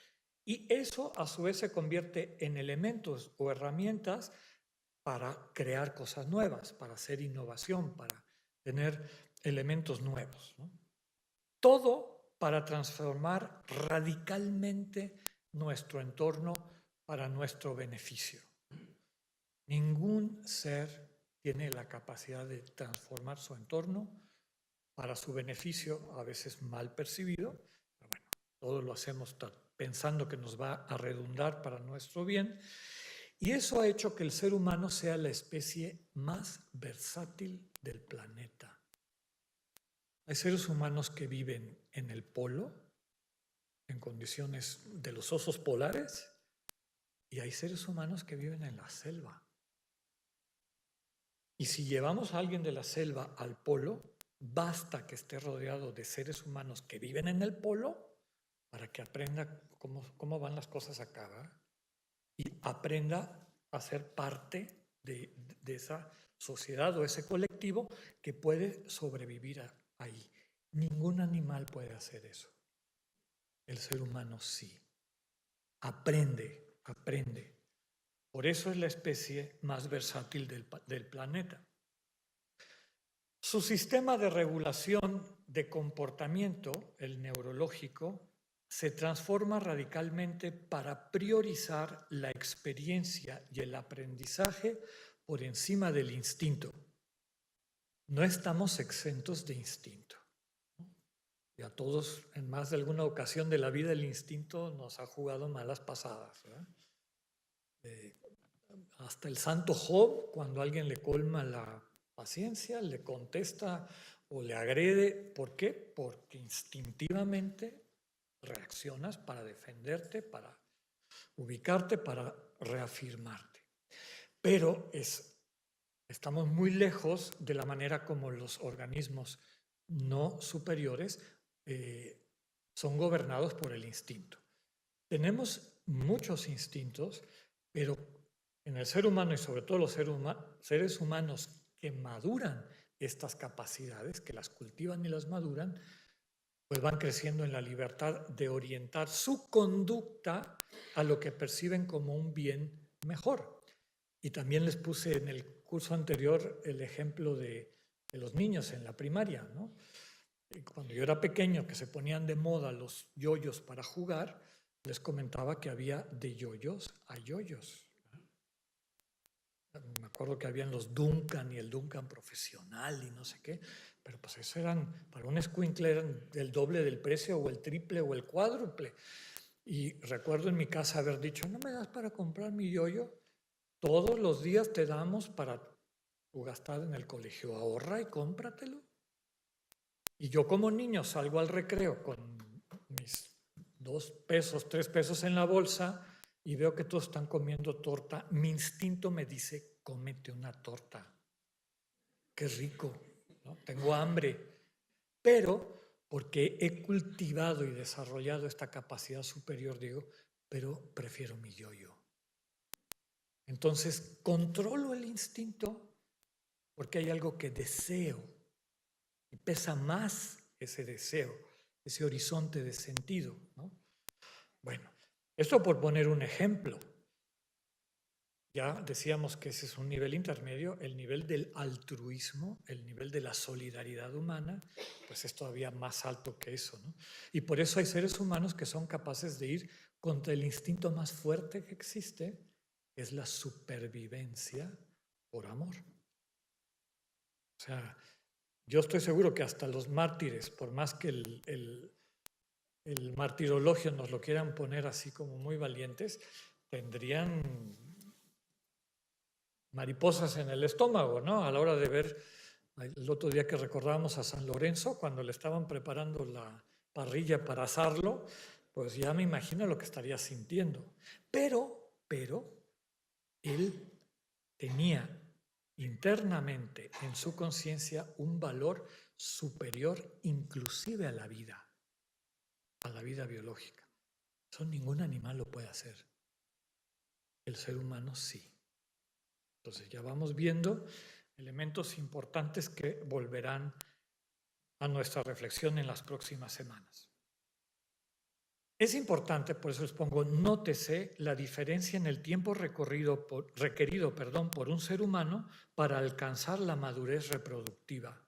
y eso a su vez se convierte en elementos o herramientas para crear cosas nuevas, para hacer innovación, para tener elementos nuevos, ¿no? Todo para transformar radicalmente nuestro entorno para nuestro beneficio. Ningún ser tiene la capacidad de transformar su entorno para su beneficio, a veces mal percibido, pero bueno, todo lo hacemos pensando que nos va a redundar para nuestro bien, y eso ha hecho que el ser humano sea la especie más versátil del planeta. Hay seres humanos que viven en el polo, en condiciones de los osos polares, y hay seres humanos que viven en la selva. Y si llevamos a alguien de la selva al polo, basta que esté rodeado de seres humanos que viven en el polo para que aprenda cómo van las cosas acá, ¿verdad? Y aprenda a ser parte de esa sociedad o ese colectivo que puede sobrevivir ahí. Ningún animal puede hacer eso. El ser humano sí. Aprende. Por eso es la especie más versátil del planeta. Su sistema de regulación de comportamiento, el neurológico, se transforma radicalmente para priorizar la experiencia y el aprendizaje por encima del instinto. No estamos exentos de instinto. Y a todos, en más de alguna ocasión de la vida, el instinto nos ha jugado malas pasadas, ¿verdad? Hasta el santo Job, cuando alguien le colma la paciencia, le contesta o le agrede. ¿Por qué? Porque instintivamente reaccionas para defenderte, para ubicarte, para reafirmarte. Pero estamos muy lejos de la manera como los organismos no superiores son gobernados por el instinto. Tenemos muchos instintos, pero en el ser humano y sobre todo los seres humanos que maduran estas capacidades, que las cultivan y las maduran, pues van creciendo en la libertad de orientar su conducta a lo que perciben como un bien mejor. Y también les puse en el curso anterior el ejemplo de los niños en la primaria, ¿no? Cuando yo era pequeño, que se ponían de moda los yoyos para jugar, les comentaba que había de yoyos a yoyos. Me acuerdo que habían los Duncan y el Duncan profesional y no sé qué, pero pues eso eran, para un escuincle eran el doble del precio o el triple o el cuádruple. Y recuerdo en mi casa haber dicho, ¿no me das para comprar mi yoyo? Todos los días te damos para tu gastar en el colegio, ahorra y cómpratelo. Y yo como niño salgo al recreo con mis 2 pesos, 3 pesos en la bolsa y veo que todos están comiendo torta. Mi instinto me dice, cómete una torta. Qué rico, ¿no? Tengo hambre. Pero porque he cultivado y desarrollado esta capacidad superior, digo, pero prefiero mi yo-yo. Entonces, controlo el instinto porque hay algo que deseo y pesa más ese deseo, ese horizonte de sentido, ¿no? Bueno, esto por poner un ejemplo. Ya decíamos que ese es un nivel intermedio, el nivel del altruismo, el nivel de la solidaridad humana, pues es todavía más alto que eso, ¿no? Y por eso hay seres humanos que son capaces de ir contra el instinto más fuerte que existe, que es la supervivencia por amor. O sea, yo estoy seguro que hasta los mártires, por más que el martirologio nos lo quieran poner así como muy valientes, tendrían mariposas en el estómago, ¿no? A la hora de ver, el otro día que recordábamos a San Lorenzo, cuando le estaban preparando la parrilla para asarlo, pues ya me imagino lo que estaría sintiendo. Pero, él tenía internamente en su conciencia un valor superior inclusive a la vida biológica. Eso ningún animal lo puede hacer. El ser humano sí. Entonces ya vamos viendo elementos importantes que volverán a nuestra reflexión en las próximas semanas. Es importante, por eso les pongo, nótese la diferencia en el tiempo requerido por un ser humano para alcanzar la madurez reproductiva.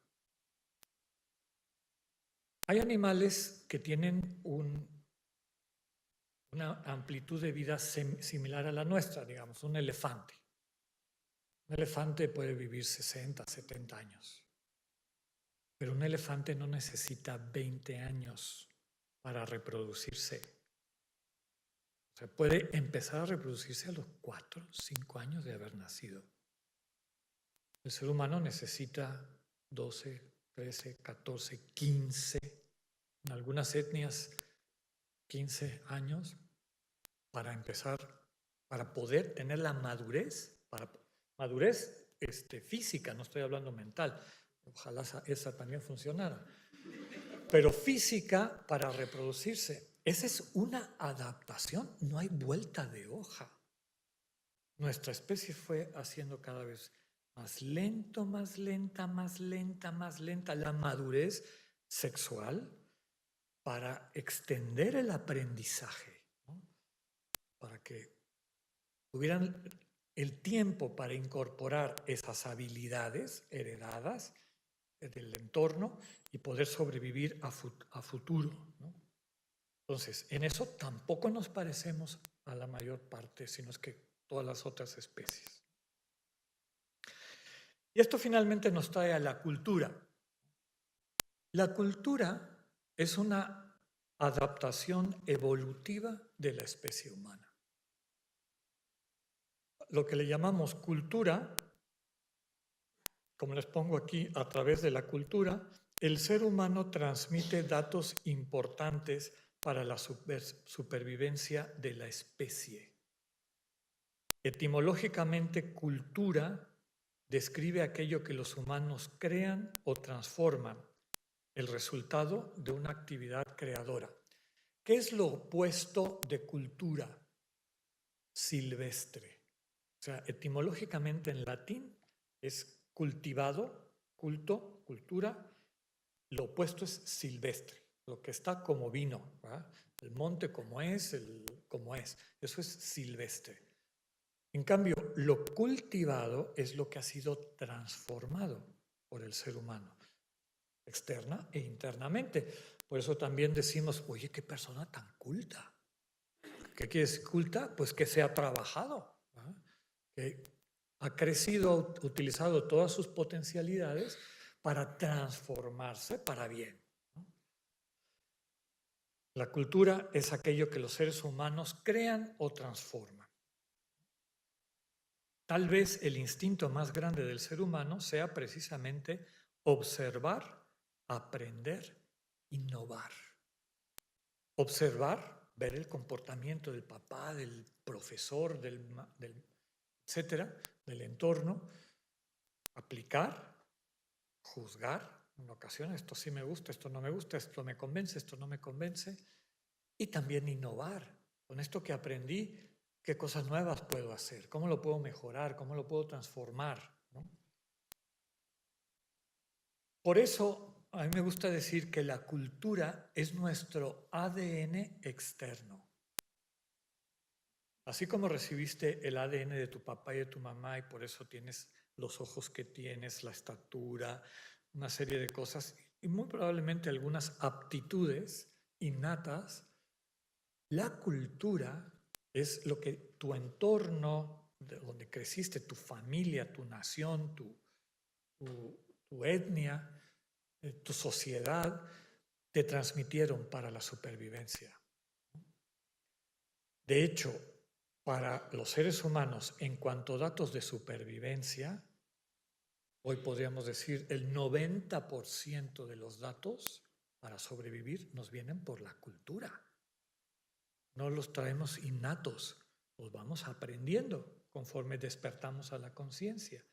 Hay animales que tienen una amplitud de vida similar a la nuestra, digamos, un elefante. Un elefante puede vivir 60, 70 años, pero un elefante no necesita 20 años para reproducirse. O sea, puede empezar a reproducirse a los 4, 5 años de haber nacido. El ser humano necesita 12, 13, 14, 15, en algunas etnias 15 años para empezar, para poder tener la madurez, madurez física, no estoy hablando mental, ojalá esa también funcionara, pero física para reproducirse. Esa es una adaptación, no hay vuelta de hoja. Nuestra especie fue haciendo cada vez más lento, más lenta, más lenta, más lenta. La madurez sexual para extender el aprendizaje, ¿no? Para que tuvieran el tiempo para incorporar esas habilidades heredadas del entorno y poder sobrevivir a futuro, ¿no? Entonces, en eso tampoco nos parecemos a la mayor parte, sino es que todas las otras especies. Y esto finalmente nos trae a la cultura. La cultura es una adaptación evolutiva de la especie humana. Lo que le llamamos cultura, como les pongo aquí, a través de la cultura, el ser humano transmite datos importantes para la supervivencia de la especie. Etimológicamente, cultura describe aquello que los humanos crean o transforman, el resultado de una actividad creadora. ¿Qué es lo opuesto de cultura? Silvestre. O sea, etimológicamente en latín es cultivado, culto, cultura. Lo opuesto es silvestre, lo que está como vino, ¿verdad? El monte como es, eso es silvestre. En cambio, lo cultivado es lo que ha sido transformado por el ser humano, externa e internamente. Por eso también decimos, oye, qué persona tan culta. ¿Qué quiere decir culta? Pues que se ha trabajado, ¿verdad? Que ha crecido, ha utilizado todas sus potencialidades para transformarse para bien, ¿no? La cultura es aquello que los seres humanos crean o transforman. Tal vez el instinto más grande del ser humano sea precisamente observar, aprender, innovar. Observar, ver el comportamiento del papá, del profesor, etcétera, del entorno, aplicar, juzgar, en ocasiones esto sí me gusta, esto no me gusta, esto me convence, esto no me convence, y también innovar. Con esto que aprendí, ¿qué cosas nuevas puedo hacer? ¿Cómo lo puedo mejorar? ¿Cómo lo puedo transformar? ¿No? Por eso a mí me gusta decir que la cultura es nuestro ADN externo. Así como recibiste el ADN de tu papá y de tu mamá y por eso tienes los ojos que tienes, la estatura, una serie de cosas y muy probablemente algunas aptitudes innatas, la cultura es lo que tu entorno, de donde creciste, tu familia, tu nación, tu etnia, tu sociedad, te transmitieron para la supervivencia. De hecho, para los seres humanos, en cuanto a datos de supervivencia, hoy podríamos decir el 90% de los datos para sobrevivir nos vienen por la cultura. No los traemos innatos, los vamos aprendiendo conforme despertamos a la conciencia.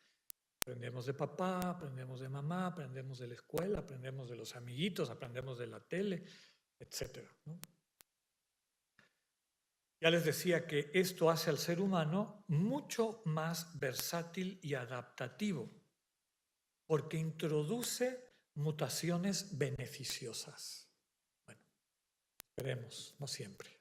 Aprendemos de papá, aprendemos de mamá, aprendemos de la escuela, aprendemos de los amiguitos, aprendemos de la tele, etcétera, ¿no? Ya les decía que esto hace al ser humano mucho más versátil y adaptativo, porque introduce mutaciones beneficiosas. Bueno, esperemos, no siempre.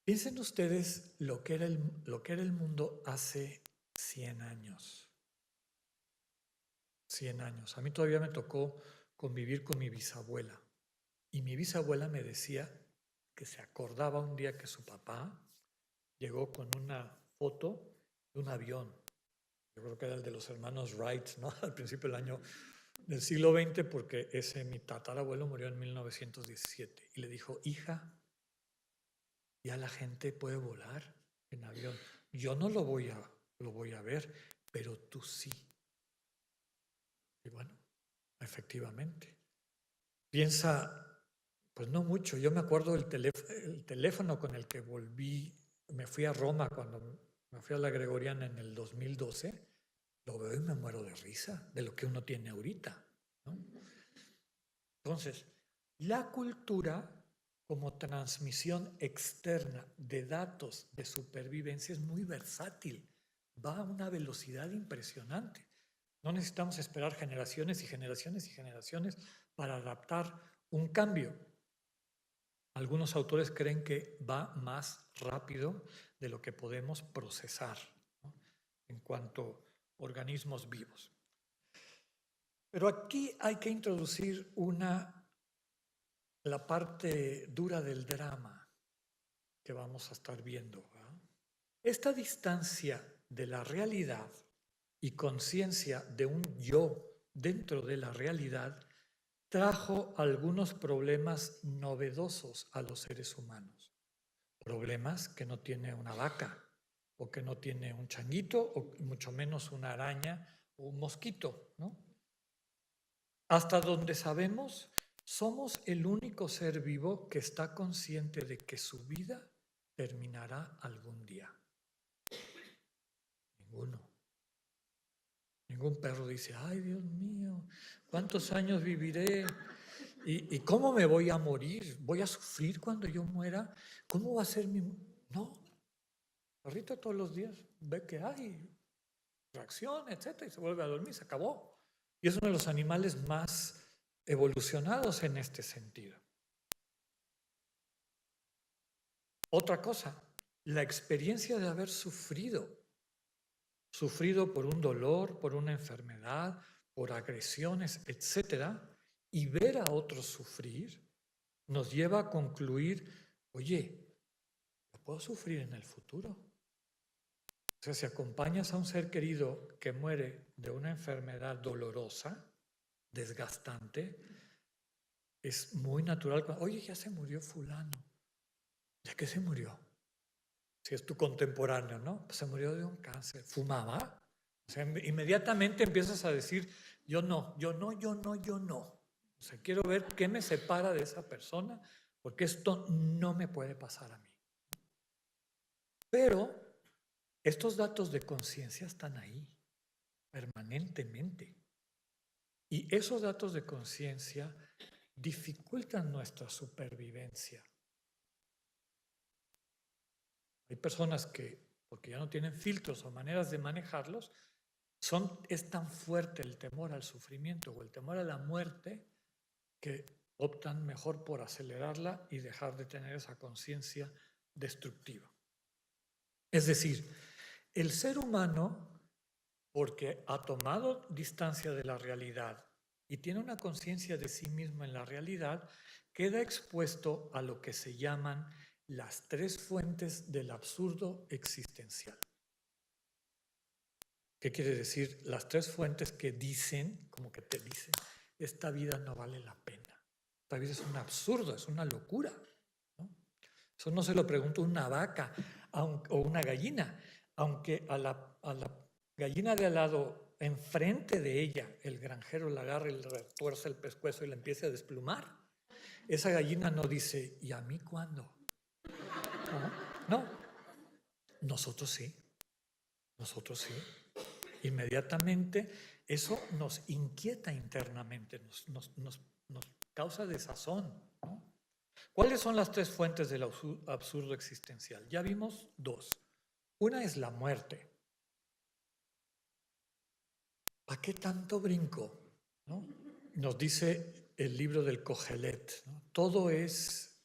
Piensen ustedes lo que era el mundo hace 100 años. 100 años. A mí todavía me tocó convivir con mi bisabuela. Y mi bisabuela me decía que se acordaba un día que su papá llegó con una foto de un avión. Yo creo que era el de los hermanos Wright, ¿no? Al principio del siglo XX, porque mi tatarabuelo murió en 1917. Y le dijo, hija, ya la gente puede volar en avión. Yo no lo voy a ver, pero tú sí. Y bueno, efectivamente. Piensa, pues no mucho. Yo me acuerdo el teléfono con el que me fui a Roma cuando me fui a la Gregoriana en el 2012. Lo veo y me muero de risa de lo que uno tiene ahorita, ¿no? Entonces, la cultura como transmisión externa de datos de supervivencia es muy versátil, va a una velocidad impresionante. No necesitamos esperar generaciones y generaciones y generaciones para adaptar un cambio. Algunos autores creen que va más rápido de lo que podemos procesar, ¿no?, en cuanto a organismos vivos. Pero aquí hay que introducir la parte dura del drama que vamos a estar viendo, ¿verdad? Esta distancia de la realidad y conciencia de un yo dentro de la realidad trajo algunos problemas novedosos a los seres humanos. Problemas que no tiene una vaca, o que no tiene un changuito, o mucho menos una araña o un mosquito, ¿no? Hasta donde sabemos, somos el único ser vivo que está consciente de que su vida terminará algún día. Ninguno. Ningún perro dice, ay Dios mío, ¿cuántos años viviré? ¿Y cómo me voy a morir? ¿Voy a sufrir cuando yo muera? ¿Cómo va a ser mi...? No. El perrito todos los días ve que hay reacción, etcétera, y se vuelve a dormir, se acabó. Y es uno de los animales más evolucionados en este sentido. Otra cosa, la experiencia de haber sufrido por un dolor, por una enfermedad, por agresiones, etcétera, y ver a otros sufrir, nos lleva a concluir, oye, ¿yo puedo sufrir en el futuro? O sea, si acompañas a un ser querido que muere de una enfermedad dolorosa, desgastante, es muy natural. Oye, ya se murió fulano. ¿De qué se murió? Si es tu contemporáneo, ¿no? Pues se murió de un cáncer. ¿Fumaba? O sea, inmediatamente empiezas a decir, yo no. O sea, quiero ver qué me separa de esa persona, porque esto no me puede pasar a mí. Pero estos datos de conciencia están ahí, permanentemente. Y esos datos de conciencia dificultan nuestra supervivencia. Hay personas que, porque ya no tienen filtros o maneras de manejarlos, es tan fuerte el temor al sufrimiento o el temor a la muerte que optan mejor por acelerarla y dejar de tener esa conciencia destructiva. Es decir, el ser humano, porque ha tomado distancia de la realidad y tiene una conciencia de sí mismo en la realidad, queda expuesto a lo que se llaman las tres fuentes del absurdo existencial. ¿Qué quiere decir? Las tres fuentes que dicen, como que te dicen, esta vida no vale la pena. Esta vida es un absurdo, es una locura, ¿no? Eso no se lo pregunto a una vaca o una gallina, aunque a la gallina de al lado, enfrente de ella, el granjero la agarra y le retuerce el pescuezo y la empieza a desplumar. Esa gallina no dice, ¿y a mí cuándo? No. Nosotros sí. Nosotros sí. Inmediatamente eso nos inquieta internamente, nos causa desazón, ¿no? ¿Cuáles son las tres fuentes del absurdo existencial? Ya vimos dos. Una es la muerte. ¿Para qué tanto brinco? ¿No? Nos dice el libro del Cogelet, ¿no? Todo es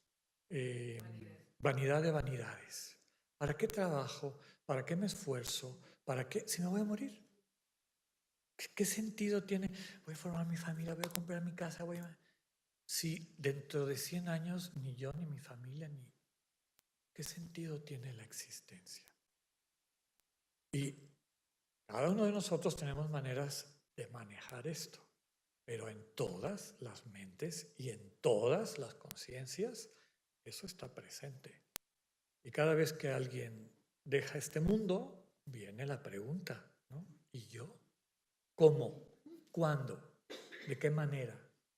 vanidad de vanidades. ¿Para qué trabajo? ¿Para qué me esfuerzo? ¿Para qué? Si me voy a morir. ¿Qué sentido tiene? Voy a formar mi familia, voy a comprar mi casa, Si dentro de 100 años ni yo, ni mi familia, ¿qué sentido tiene la existencia? Y cada uno de nosotros tenemos maneras de manejar esto, pero en todas las mentes y en todas las conciencias eso está presente. Y cada vez que alguien deja este mundo, viene la pregunta, ¿no? ¿Y yo? ¿Cómo? ¿Cuándo? ¿De qué manera?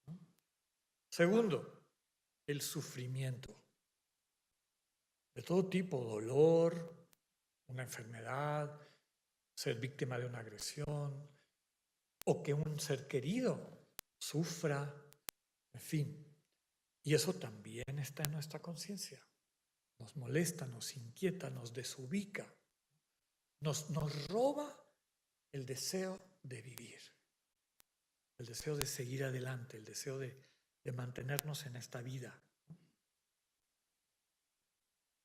¿No? Segundo, el sufrimiento. De todo tipo, dolor, una enfermedad, ser víctima de una agresión, o que un ser querido sufra, en fin. Y eso también está en nuestra conciencia. Nos molesta, nos inquieta, nos desubica, nos roba el deseo de vivir. el deseo de seguir adelante, el deseo de mantenernos en esta vida.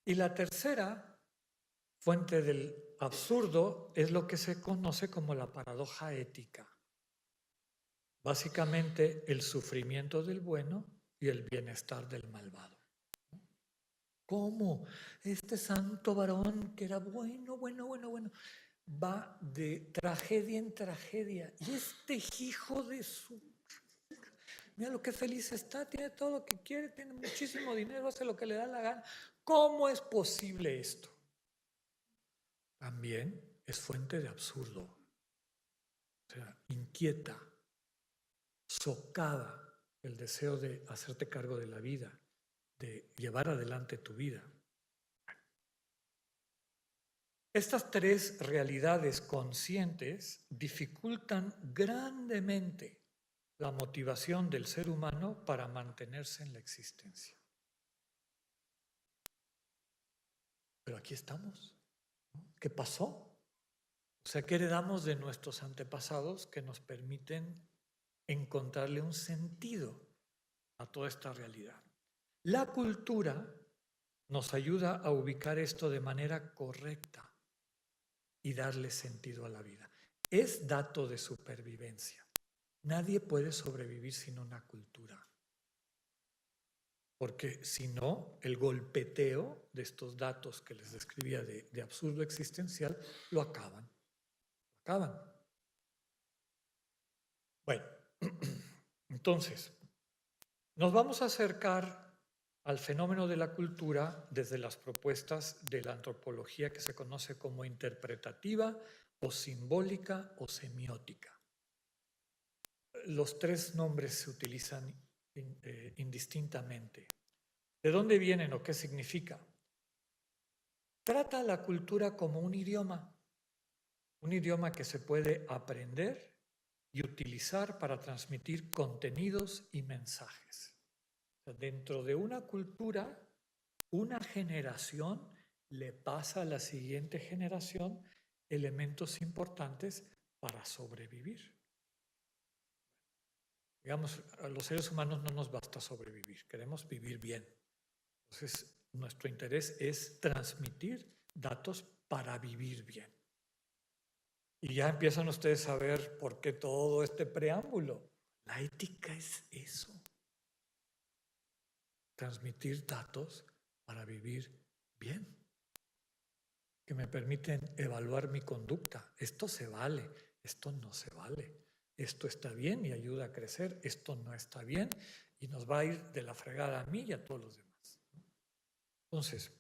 Y la tercera fuente del absurdo es lo que se conoce como la paradoja ética. Básicamente, el sufrimiento del bueno y el bienestar del malvado. ¿Cómo? Este santo varón que era bueno, va de tragedia en tragedia. Y este hijo de su... Mira lo que feliz está, tiene todo lo que quiere, tiene muchísimo dinero, hace lo que le da la gana. ¿Cómo es posible esto? También es fuente de absurdo. O sea, inquieta, socava el deseo de hacerte cargo de la vida, de llevar adelante tu vida. Estas tres realidades conscientes dificultan grandemente la motivación del ser humano para mantenerse en la existencia. Pero aquí estamos. ¿Qué pasó? O sea, ¿qué heredamos de nuestros antepasados que nos permiten encontrarle un sentido a toda esta realidad? La cultura nos ayuda a ubicar esto de manera correcta y darle sentido a la vida. Es dato de supervivencia. Nadie puede sobrevivir sin una cultura. Porque si no, el golpeteo de estos datos que les describía de absurdo existencial, lo acaban. Bueno, entonces, nos vamos a acercar al fenómeno de la cultura desde las propuestas de la antropología que se conoce como interpretativa o simbólica o semiótica. Los tres nombres se utilizan indistintamente. ¿De dónde vienen o qué significa? Trata la cultura como un idioma que se puede aprender y utilizar para transmitir contenidos y mensajes. Dentro de una cultura, una generación le pasa a la siguiente generación elementos importantes para sobrevivir. Digamos, a los seres humanos no nos basta sobrevivir, queremos vivir bien. Entonces, nuestro interés es transmitir datos para vivir bien. Y ya empiezan ustedes a ver por qué todo este preámbulo. La ética es eso. Transmitir datos para vivir bien. Que me permiten evaluar mi conducta. Esto se vale, esto no se vale. Esto está bien y ayuda a crecer, esto no está bien y nos va a ir de la fregada a mí y a todos los demás. Entonces,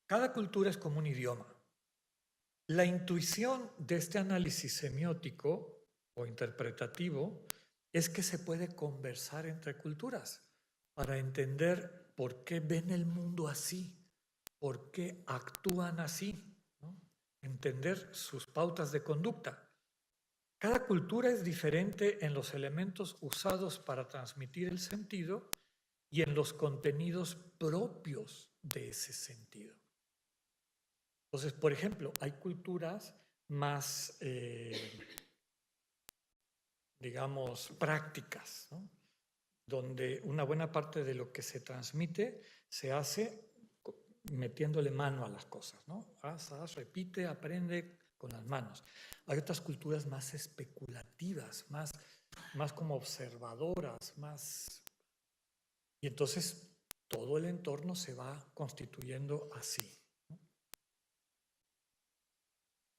cada cultura es como un idioma. La intuición de este análisis semiótico o interpretativo es que se puede conversar entre culturas para entender por qué ven el mundo así, por qué actúan así, ¿no? Entender sus pautas de conducta. Cada cultura es diferente en los elementos usados para transmitir el sentido y en los contenidos propios de ese sentido. Entonces, por ejemplo, hay culturas más, digamos, prácticas, ¿no? Donde una buena parte de lo que se transmite se hace metiéndole mano a las cosas, ¿no? Haz, repite, aprende con las manos. Hay otras culturas más especulativas, más como observadoras, más... Y entonces todo el entorno se va constituyendo así.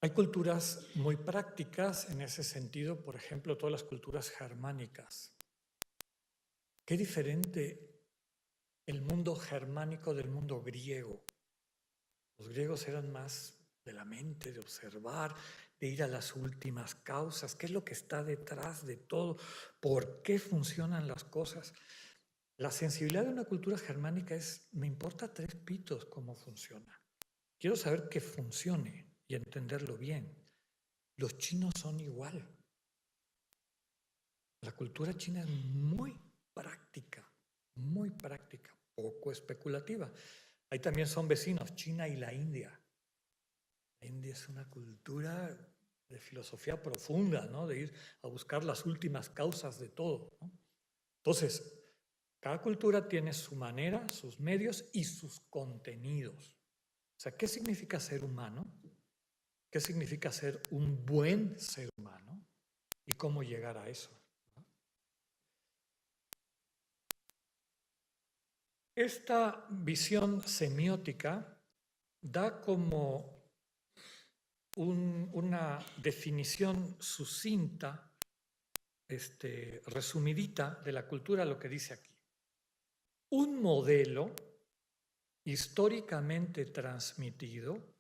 Hay culturas muy prácticas en ese sentido, por ejemplo, todas las culturas germánicas. Qué diferente el mundo germánico del mundo griego. Los griegos eran más de la mente, de observar, de ir a las últimas causas, qué es lo que está detrás de todo, por qué funcionan las cosas. La sensibilidad de una cultura germánica es, me importa tres pitos cómo funciona. Quiero saber que funcione y entenderlo bien. Los chinos son igual. La cultura china es muy práctica, poco especulativa. Ahí también son vecinos, China y la India. La India es una cultura de filosofía profunda, ¿no? De ir a buscar las últimas causas de todo, ¿no? Entonces, cada cultura tiene su manera, sus medios y sus contenidos. O sea, ¿qué significa ser humano? ¿Qué significa ser un buen ser humano? ¿Y cómo llegar a eso? Esta visión semiótica da como una definición sucinta, resumidita de la cultura, lo que dice aquí. Un modelo históricamente transmitido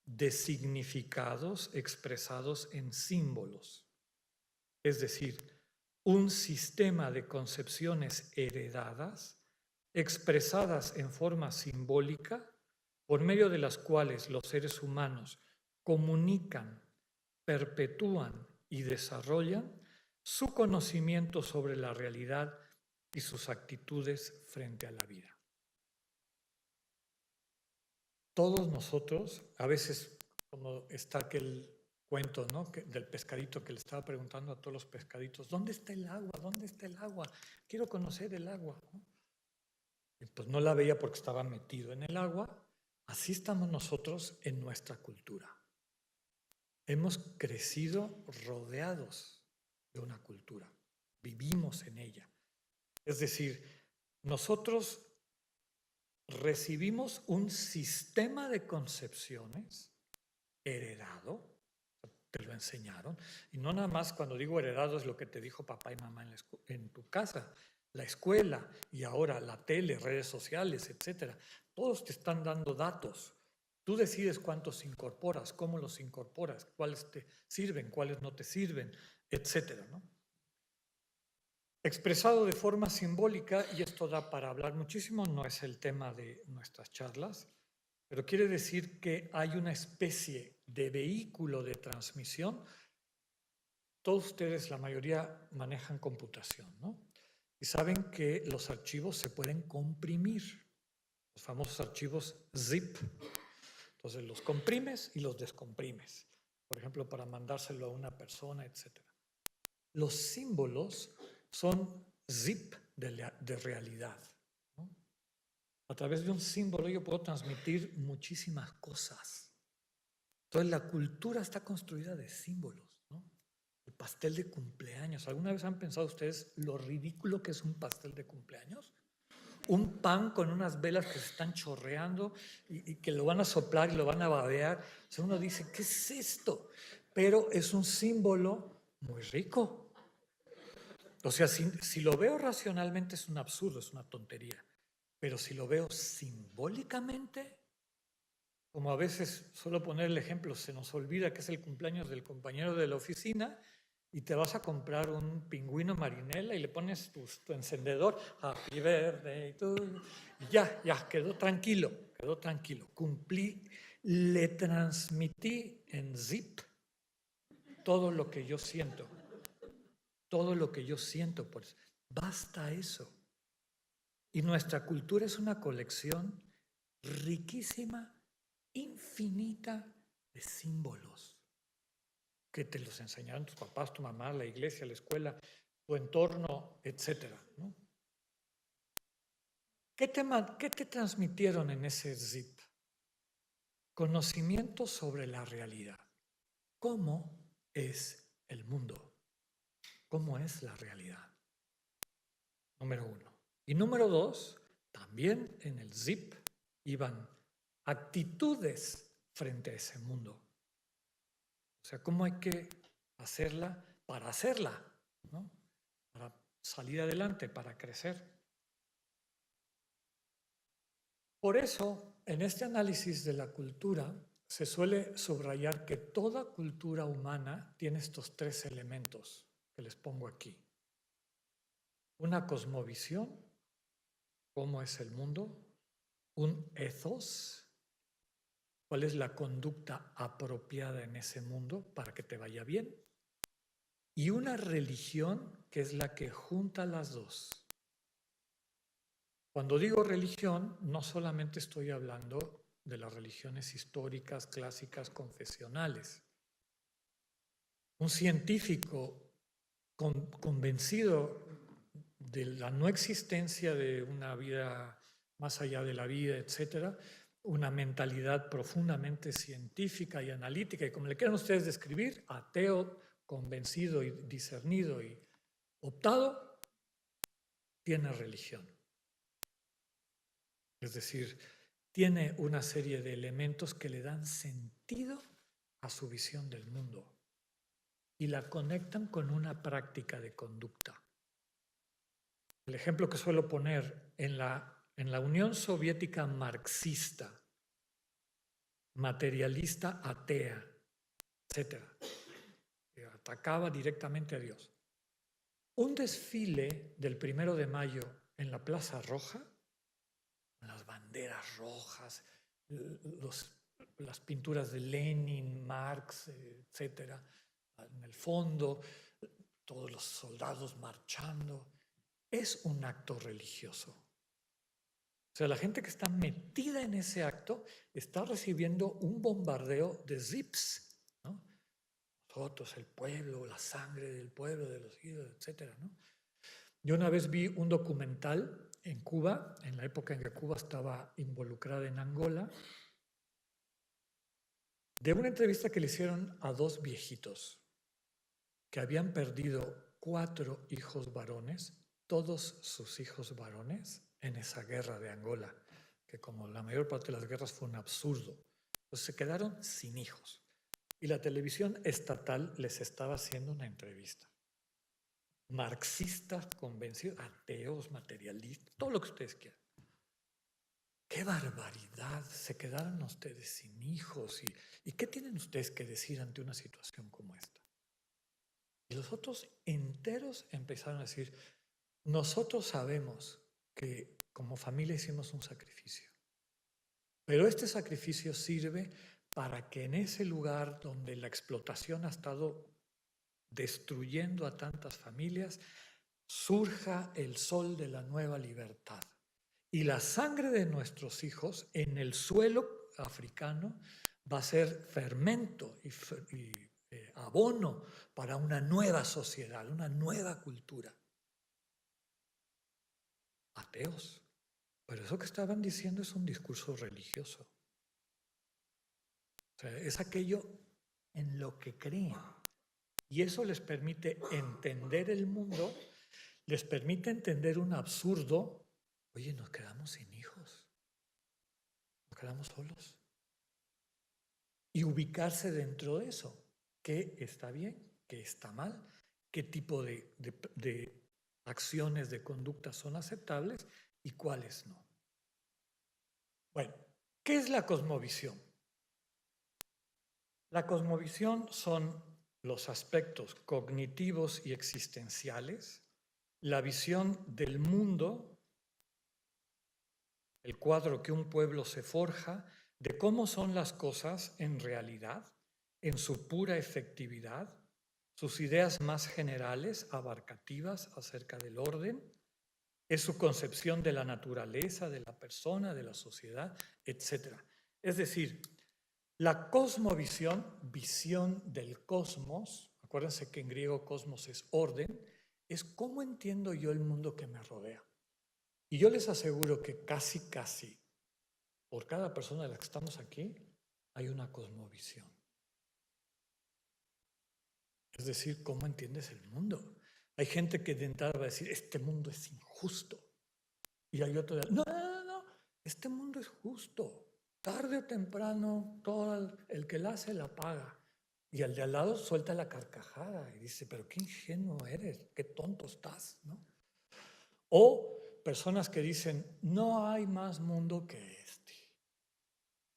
de significados expresados en símbolos, es decir, un sistema de concepciones heredadas, expresadas en forma simbólica, por medio de las cuales los seres humanos comunican, perpetúan y desarrollan su conocimiento sobre la realidad y sus actitudes frente a la vida. Todos nosotros, a veces, como está aquel cuento, ¿no? Del pescadito que le estaba preguntando a todos los pescaditos, ¿dónde está el agua? ¿Dónde está el agua? Quiero conocer el agua, ¿no? Y pues no la veía porque estaba metido en el agua. Así estamos nosotros en nuestra cultura. Hemos crecido rodeados de una cultura, vivimos en ella. Es decir, nosotros recibimos un sistema de concepciones heredado, te lo enseñaron, y no nada más cuando digo heredado es lo que te dijo papá y mamá en tu casa, la escuela y ahora la tele, redes sociales, etcétera. Todos te están dando datos. Tú decides cuántos incorporas, cómo los incorporas, cuáles te sirven, cuáles no te sirven, etcétera, ¿no? Expresado de forma simbólica, y esto da para hablar muchísimo, no es el tema de nuestras charlas, pero quiere decir que hay una especie de vehículo de transmisión. Todos ustedes, la mayoría, manejan computación, ¿no? Y saben que los archivos se pueden comprimir, los famosos archivos zip. Entonces los comprimes y los descomprimes, por ejemplo, para mandárselo a una persona, etc. Los símbolos son zip de realidad, ¿no? A través de un símbolo yo puedo transmitir muchísimas cosas. Entonces la cultura está construida de símbolos, ¿no? El pastel de cumpleaños. ¿Alguna vez han pensado ustedes lo ridículo que es un pastel de cumpleaños? Un pan con unas velas que se están chorreando y que lo van a soplar y lo van a babear. O sea, uno dice, ¿qué es esto? Pero es un símbolo muy rico. O sea, si lo veo racionalmente es un absurdo, es una tontería. Pero si lo veo simbólicamente, como a veces suelo poner el ejemplo, se nos olvida que es el cumpleaños del compañero de la oficina y te vas a comprar un pingüino marinela y le pones tu encendedor, happy birthday, y ya, quedó tranquilo, cumplí, le transmití en zip todo lo que yo siento, pues basta eso. Y nuestra cultura es una colección riquísima, infinita de símbolos que te los enseñaron tus papás, tu mamá, la iglesia, la escuela, tu entorno, etcétera, ¿no? ¿Qué te transmitieron en ese zip? Conocimiento sobre la realidad. ¿Cómo es el mundo? ¿Cómo es la realidad? Número 1. Y número 2, también en el zip iban actitudes frente a ese mundo. O sea, cómo hay que hacerla, ¿no? Para salir adelante, para crecer. Por eso, en este análisis de la cultura, se suele subrayar que toda cultura humana tiene estos 3 elementos que les pongo aquí. Una cosmovisión, cómo es el mundo, un ethos, cuál es la conducta apropiada en ese mundo para que te vaya bien, y una religión que es la que junta las dos. Cuando digo religión, no solamente estoy hablando de las religiones históricas, clásicas, confesionales. un científico convencido de la no existencia de una vida más allá de la vida, etcétera, una mentalidad profundamente científica y analítica, y como le quieran ustedes describir, ateo, convencido y discernido y optado, tiene religión. Es decir, tiene una serie de elementos que le dan sentido a su visión del mundo y la conectan con una práctica de conducta. El ejemplo que suelo poner en la Unión Soviética marxista, materialista, atea, etcétera, que atacaba directamente a Dios. Un desfile del 1 de mayo en la Plaza Roja, las banderas rojas, las pinturas de Lenin, Marx, etcétera, en el fondo, todos los soldados marchando, es un acto religioso. O sea, la gente que está metida en ese acto está recibiendo un bombardeo de zips, ¿no? Nosotros, el pueblo, la sangre del pueblo, de los hijos, etcétera, ¿no? Yo una vez vi un documental en Cuba, en la época en que Cuba estaba involucrada en Angola, de una entrevista que le hicieron a dos viejitos que habían perdido 4 hijos varones, todos sus hijos varones, en esa guerra de Angola, que como la mayor parte de las guerras fue un absurdo. Entonces se quedaron sin hijos. Y la televisión estatal les estaba haciendo una entrevista. Marxistas convencidos, ateos, materialistas, todo lo que ustedes quieran. ¡Qué barbaridad! Se quedaron ustedes sin hijos. ¿Y qué tienen ustedes que decir ante una situación como esta? Y los otros enteros empezaron a decir, nosotros sabemos que como familia hicimos un sacrificio, pero este sacrificio sirve para que en ese lugar donde la explotación ha estado destruyendo a tantas familias, surja el sol de la nueva libertad. Y la sangre de nuestros hijos en el suelo africano va a ser fermento y abono para una nueva sociedad, una nueva cultura. Ateos. Pero eso que estaban diciendo es un discurso religioso. O sea, es aquello en lo que creen. Y eso les permite entender el mundo, les permite entender un absurdo. Oye, nos quedamos sin hijos. Nos quedamos solos. Y ubicarse dentro de eso. ¿Qué está bien? ¿Qué está mal? ¿Qué tipo de acciones de conducta son aceptables y cuáles no? Bueno, ¿qué es la cosmovisión? La cosmovisión son los aspectos cognitivos y existenciales, la visión del mundo, el cuadro que un pueblo se forja de cómo son las cosas en realidad, en su pura efectividad, sus ideas más generales, abarcativas acerca del orden, es su concepción de la naturaleza, de la persona, de la sociedad, etc. Es decir, la cosmovisión, visión del cosmos, acuérdense que en griego cosmos es orden, es cómo entiendo yo el mundo que me rodea. Y yo les aseguro que casi, por cada persona de las que estamos aquí, hay una cosmovisión. Es decir, ¿cómo entiendes el mundo? Hay gente que de entrada va a decir, este mundo es injusto. Y hay otro, no, este mundo es justo. Tarde o temprano, todo el que la hace la paga. Y el de al lado suelta la carcajada y dice, pero qué ingenuo eres, qué tonto estás, ¿no? O personas que dicen, no hay más mundo que este.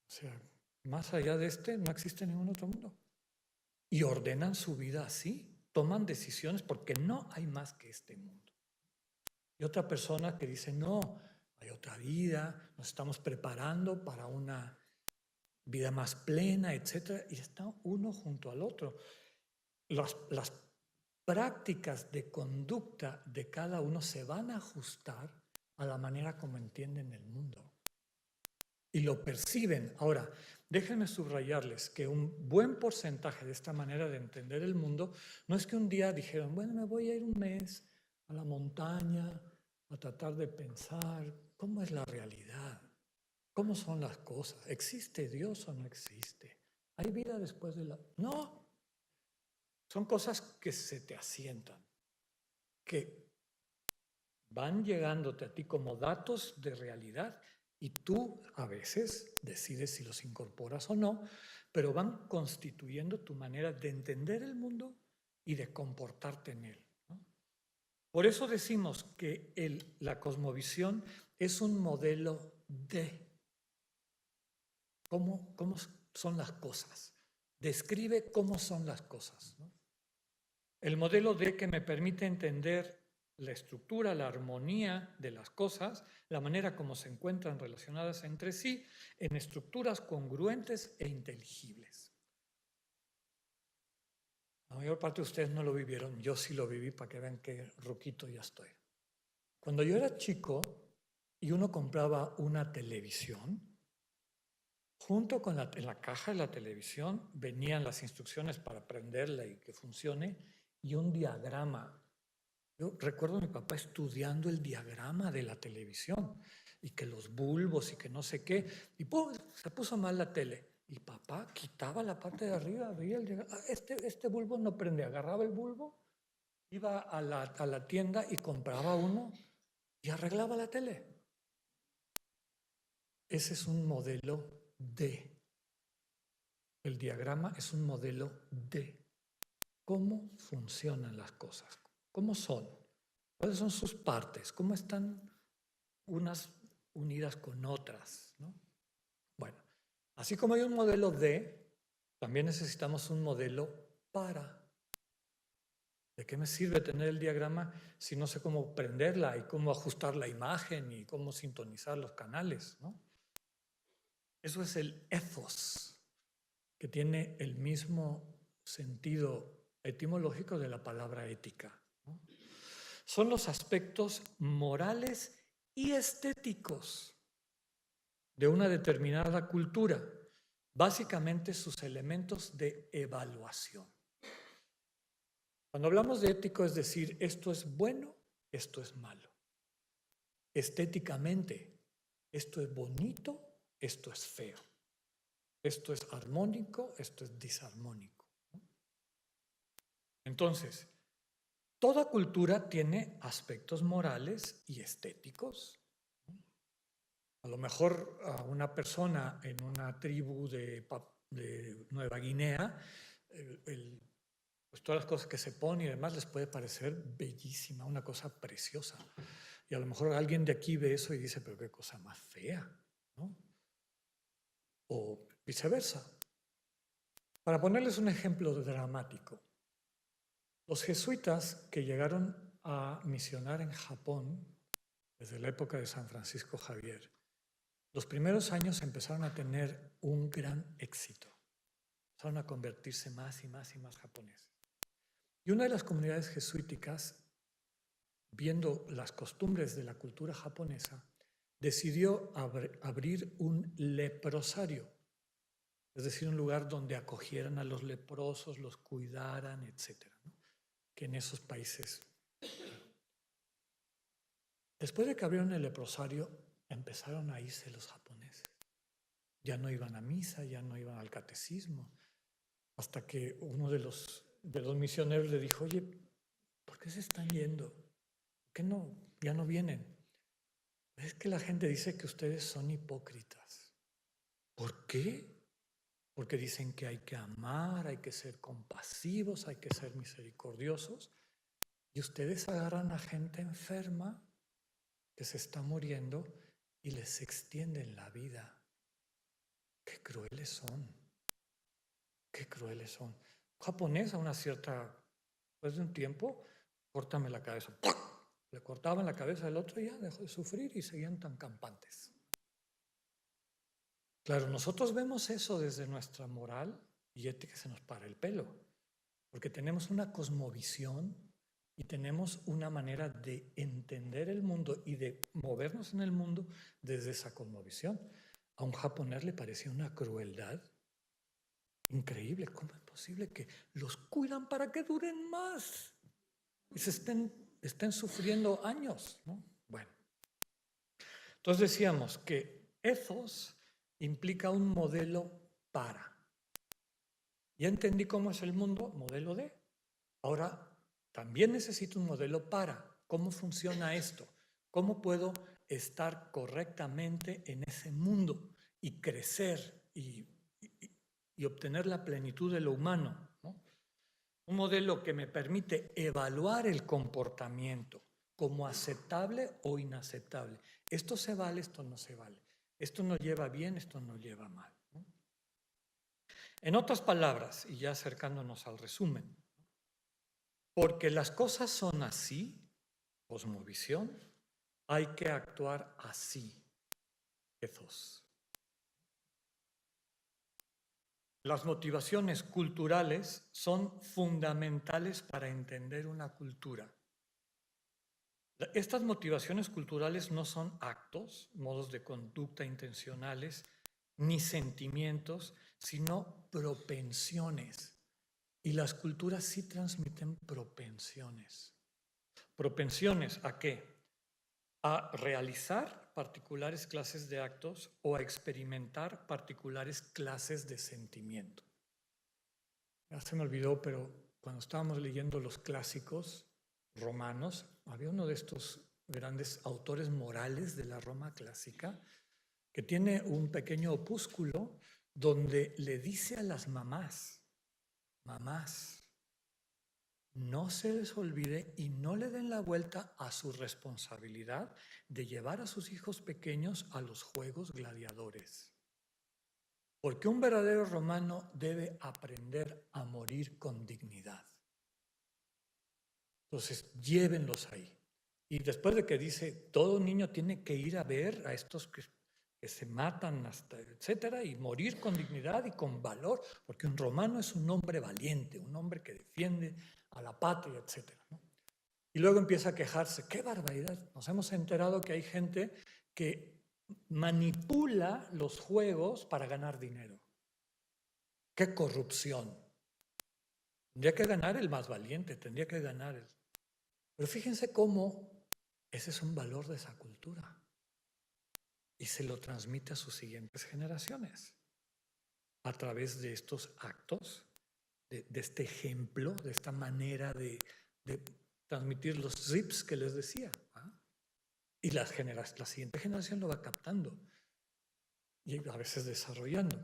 O sea, más allá de este no existe ningún otro mundo. Y ordenan su vida así, toman decisiones porque no hay más que este mundo. Y otra persona que dice, no, hay otra vida, nos estamos preparando para una vida más plena, etc. Y está uno junto al otro. Las prácticas de conducta de cada uno se van a ajustar a la manera como entienden el mundo. y lo perciben. Ahora, déjenme subrayarles que un buen porcentaje de esta manera de entender el mundo no es que un día dijeron, bueno, me voy a ir un mes a la montaña a tratar de pensar cómo es la realidad, cómo son las cosas, ¿existe Dios o no existe? ¿Hay vida después de la...? No, son cosas que se te asientan, que van llegándote a ti como datos de realidad y tú a veces decides si los incorporas o no, pero van constituyendo tu manera de entender el mundo y de comportarte en él, ¿no? Por eso decimos que la cosmovisión es un modelo de cómo son las cosas. Describe cómo son las cosas, ¿no? El modelo de que me permite entender la estructura, la armonía de las cosas, la manera como se encuentran relacionadas entre sí, en estructuras congruentes e inteligibles. La mayor parte de ustedes no lo vivieron, yo sí lo viví para que vean qué ruquito ya estoy. Cuando yo era chico y uno compraba una televisión, junto con en la caja de la televisión venían las instrucciones para prenderla y que funcione y un diagrama. Yo recuerdo a mi papá estudiando el diagrama de la televisión y que los bulbos y que no sé qué, y ¡pum! Se puso mal la tele. Y papá quitaba la parte de arriba, veía el diagrama, este bulbo no prende, agarraba el bulbo, iba a la tienda y compraba uno y arreglaba la tele. Ese es un modelo de. El diagrama es un modelo de cómo funcionan las cosas, cómo son, cuáles son sus partes, cómo están unas unidas con otras, ¿no? Bueno, así como hay un modelo de, también necesitamos un modelo para. ¿De qué me sirve tener el diagrama si no sé cómo prenderla y cómo ajustar la imagen y cómo sintonizar los canales, ¿no? Eso es el ethos, que tiene el mismo sentido etimológico de la palabra ética, ¿no? Son los aspectos morales y estéticos de una determinada cultura, básicamente sus elementos de evaluación. Cuando hablamos de ético, es decir, esto es bueno, esto es malo. Estéticamente, esto es bonito, esto es feo. Esto es armónico, esto es disarmónico. Entonces, toda cultura tiene aspectos morales y estéticos. A lo mejor a una persona en una tribu de Nueva Guinea, pues todas las cosas que se ponen y demás les puede parecer bellísima, una cosa preciosa. Y a lo mejor alguien de aquí ve eso y dice, pero qué cosa más fea, ¿no? O viceversa. Para ponerles un ejemplo dramático, los jesuitas que llegaron a misionar en Japón desde la época de San Francisco Javier, los primeros años empezaron a tener un gran éxito. Empezaron a convertirse más y más y más japoneses. Y una de las comunidades jesuíticas, viendo las costumbres de la cultura japonesa, decidió abrir un leprosario, es decir, un lugar donde acogieran a los leprosos, los cuidaran, etcétera, ¿no? Que en esos países. Después de que abrieron el leprosario, empezaron a irse los japoneses. Ya no iban a misa, ya no iban al catecismo, hasta que uno de los misioneros le dijo, oye, ¿por qué se están yendo? ¿Por qué no, ya no vienen? Es que la gente dice que ustedes son hipócritas. ¿Por qué? Porque dicen que hay que amar, hay que ser compasivos, hay que ser misericordiosos. Y ustedes agarran a gente enferma que se está muriendo y les extienden la vida. Qué crueles son. Qué crueles son. Un japonés a una cierta, después de un tiempo, córtame la cabeza. ¡Pum! Le cortaban la cabeza al otro y ya dejó de sufrir y seguían tan campantes. Claro, nosotros vemos eso desde nuestra moral y ética, se nos para el pelo, porque tenemos una cosmovisión y tenemos una manera de entender el mundo y de movernos en el mundo desde esa cosmovisión. a un japonés le parecía una crueldad increíble. ¿Cómo es posible que los cuidan para que duren más y estén sufriendo años, ¿no? Bueno, entonces decíamos que ethos implica un modelo para. Ya entendí cómo es el mundo, modelo de. Ahora, también necesito un modelo para. ¿Cómo funciona esto? ¿Cómo puedo estar correctamente en ese mundo y crecer y obtener la plenitud de lo humano, ¿no? Un modelo que me permite evaluar el comportamiento como aceptable o inaceptable. Esto se vale, esto no se vale. Esto nos lleva bien, esto nos lleva mal, ¿no? En otras palabras, y ya acercándonos al resumen, porque las cosas son así, cosmovisión, hay que actuar así, ethos. Las motivaciones culturales son fundamentales para entender una cultura. Estas motivaciones culturales no son actos, modos de conducta intencionales, ni sentimientos, sino propensiones. Y las culturas sí transmiten propensiones. ¿Propensiones a qué? A realizar particulares clases de actos o a experimentar particulares clases de sentimiento. Ya se me olvidó, pero cuando estábamos leyendo los clásicos romanos, había uno de estos grandes autores morales de la Roma clásica que tiene un pequeño opúsculo donde le dice a las mamás, no se les olvide y no le den la vuelta a su responsabilidad de llevar a sus hijos pequeños a los juegos gladiadores. Porque un verdadero romano debe aprender a morir con dignidad. Entonces, llévenlos ahí. Y después de que dice, todo niño tiene que ir a ver a estos que se matan, hasta etcétera, y morir con dignidad y con valor, porque un romano es un hombre valiente, un hombre que defiende a la patria, etcétera, ¿no? Y luego empieza a quejarse, ¡qué barbaridad! Nos hemos enterado que hay gente que manipula los juegos para ganar dinero. ¡Qué corrupción! Tendría que ganar el más valiente, tendría que ganar el... Pero fíjense cómo ese es un valor de esa cultura y se lo transmite a sus siguientes generaciones a través de estos actos, de este ejemplo, de esta manera de transmitir los zips que les decía, ¿ah? Y la siguiente generación lo va captando y a veces desarrollando.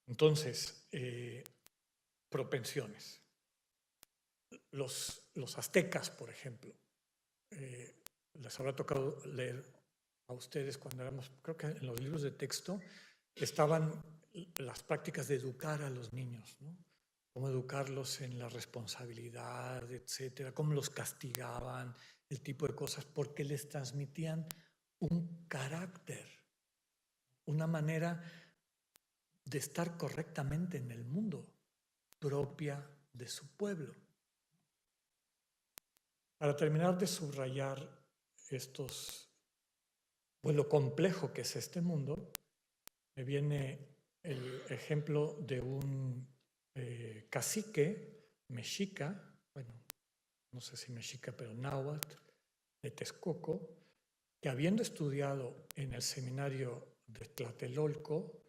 Entonces, propensiones. Los aztecas, por ejemplo, les habrá tocado leer a ustedes cuando éramos, creo que en los libros de texto estaban las prácticas de educar a los niños, ¿no? Cómo educarlos en la responsabilidad, etcétera, cómo los castigaban, el tipo de cosas, porque les transmitían un carácter, una manera de estar correctamente en el mundo propia de su pueblo. Para terminar de subrayar pues lo complejo que es este mundo, me viene el ejemplo de un cacique mexica, bueno, no sé si mexica, pero náhuatl, de Texcoco, que habiendo estudiado en el seminario de Tlatelolco,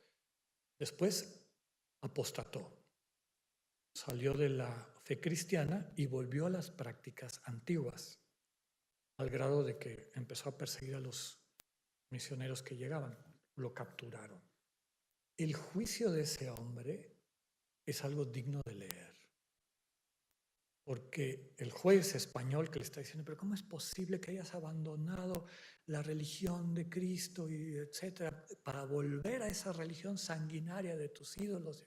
después apostató. Salió de la fe cristiana y volvió a las prácticas antiguas, al grado de que empezó a perseguir a los misioneros que llegaban, lo capturaron. El juicio de ese hombre es algo digno de leer, porque el juez español que le está diciendo, pero ¿cómo es posible que hayas abandonado la religión de Cristo y etcétera para volver a esa religión sanguinaria de tus ídolos?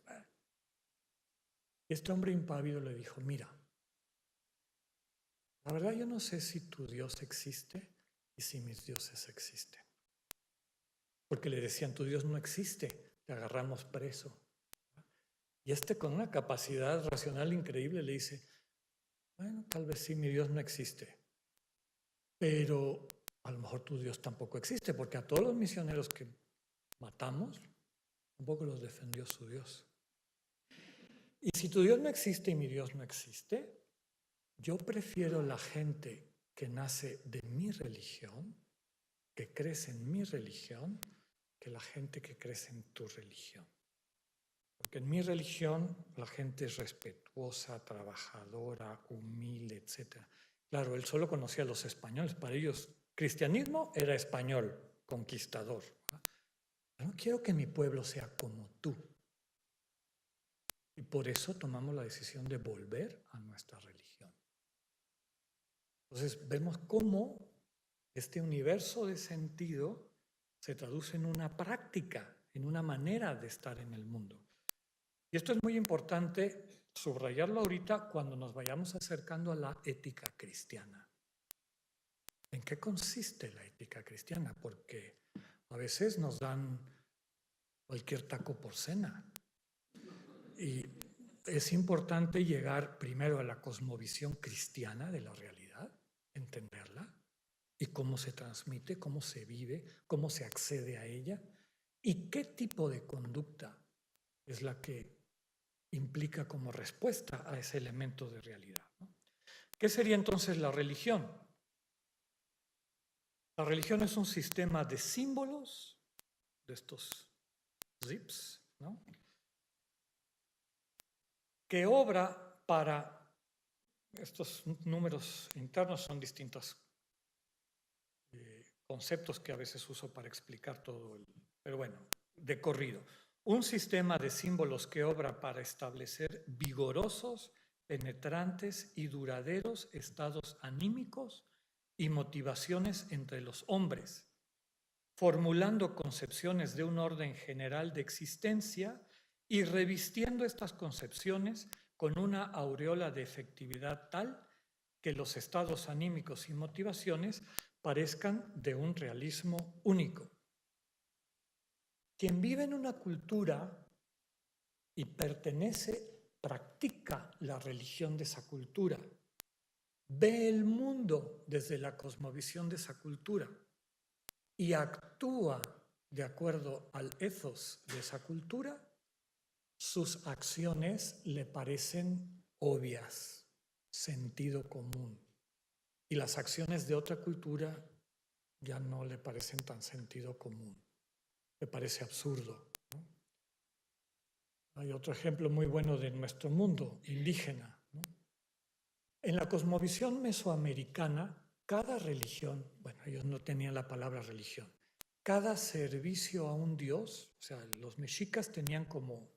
Este hombre impávido le dijo, mira, la verdad yo no sé si tu Dios existe y si mis dioses existen. Porque le decían, tu Dios no existe, te agarramos preso. Y con una capacidad racional increíble le dice, bueno, tal vez sí, mi Dios no existe, pero a lo mejor tu Dios tampoco existe, porque a todos los misioneros que matamos, tampoco los defendió su Dios. Y si tu Dios no existe y mi Dios no existe, yo prefiero la gente que nace de mi religión, que crece en mi religión, que la gente que crece en tu religión. Porque en mi religión la gente es respetuosa, trabajadora, humilde, etc. Claro, él solo conocía a los españoles. Para ellos, cristianismo era español, conquistador. Yo no quiero que mi pueblo sea como tú. Y por eso tomamos la decisión de volver a nuestra religión. Entonces vemos cómo este universo de sentido se traduce en una práctica, en una manera de estar en el mundo. Y esto es muy importante subrayarlo ahorita cuando nos vayamos acercando a la ética cristiana. ¿En qué consiste la ética cristiana? Porque a veces nos dan cualquier taco por cena. Y es importante llegar primero a la cosmovisión cristiana de la realidad, entenderla, y cómo se transmite, cómo se vive, cómo se accede a ella, y qué tipo de conducta es la que implica como respuesta a ese elemento de realidad, ¿no? ¿Qué sería entonces la religión? La religión es un sistema de símbolos, de estos zips, ¿no?, que obra para, estos números internos son distintos conceptos que a veces uso para explicar todo, pero bueno, de corrido. Un sistema de símbolos que obra para establecer vigorosos, penetrantes y duraderos estados anímicos y motivaciones entre los hombres, formulando concepciones de un orden general de existencia y revistiendo estas concepciones con una aureola de efectividad tal que los estados anímicos y motivaciones parezcan de un realismo único. Quien vive en una cultura y practica la religión de esa cultura, ve el mundo desde la cosmovisión de esa cultura y actúa de acuerdo al ethos de esa cultura, sus acciones le parecen obvias, sentido común. Y las acciones de otra cultura ya no le parecen tan sentido común, le parece absurdo, ¿no? Hay otro ejemplo muy bueno de nuestro mundo, indígena, ¿no? En la cosmovisión mesoamericana, cada religión, bueno, ellos no tenían la palabra religión, cada servicio a un dios, o sea, los mexicas tenían como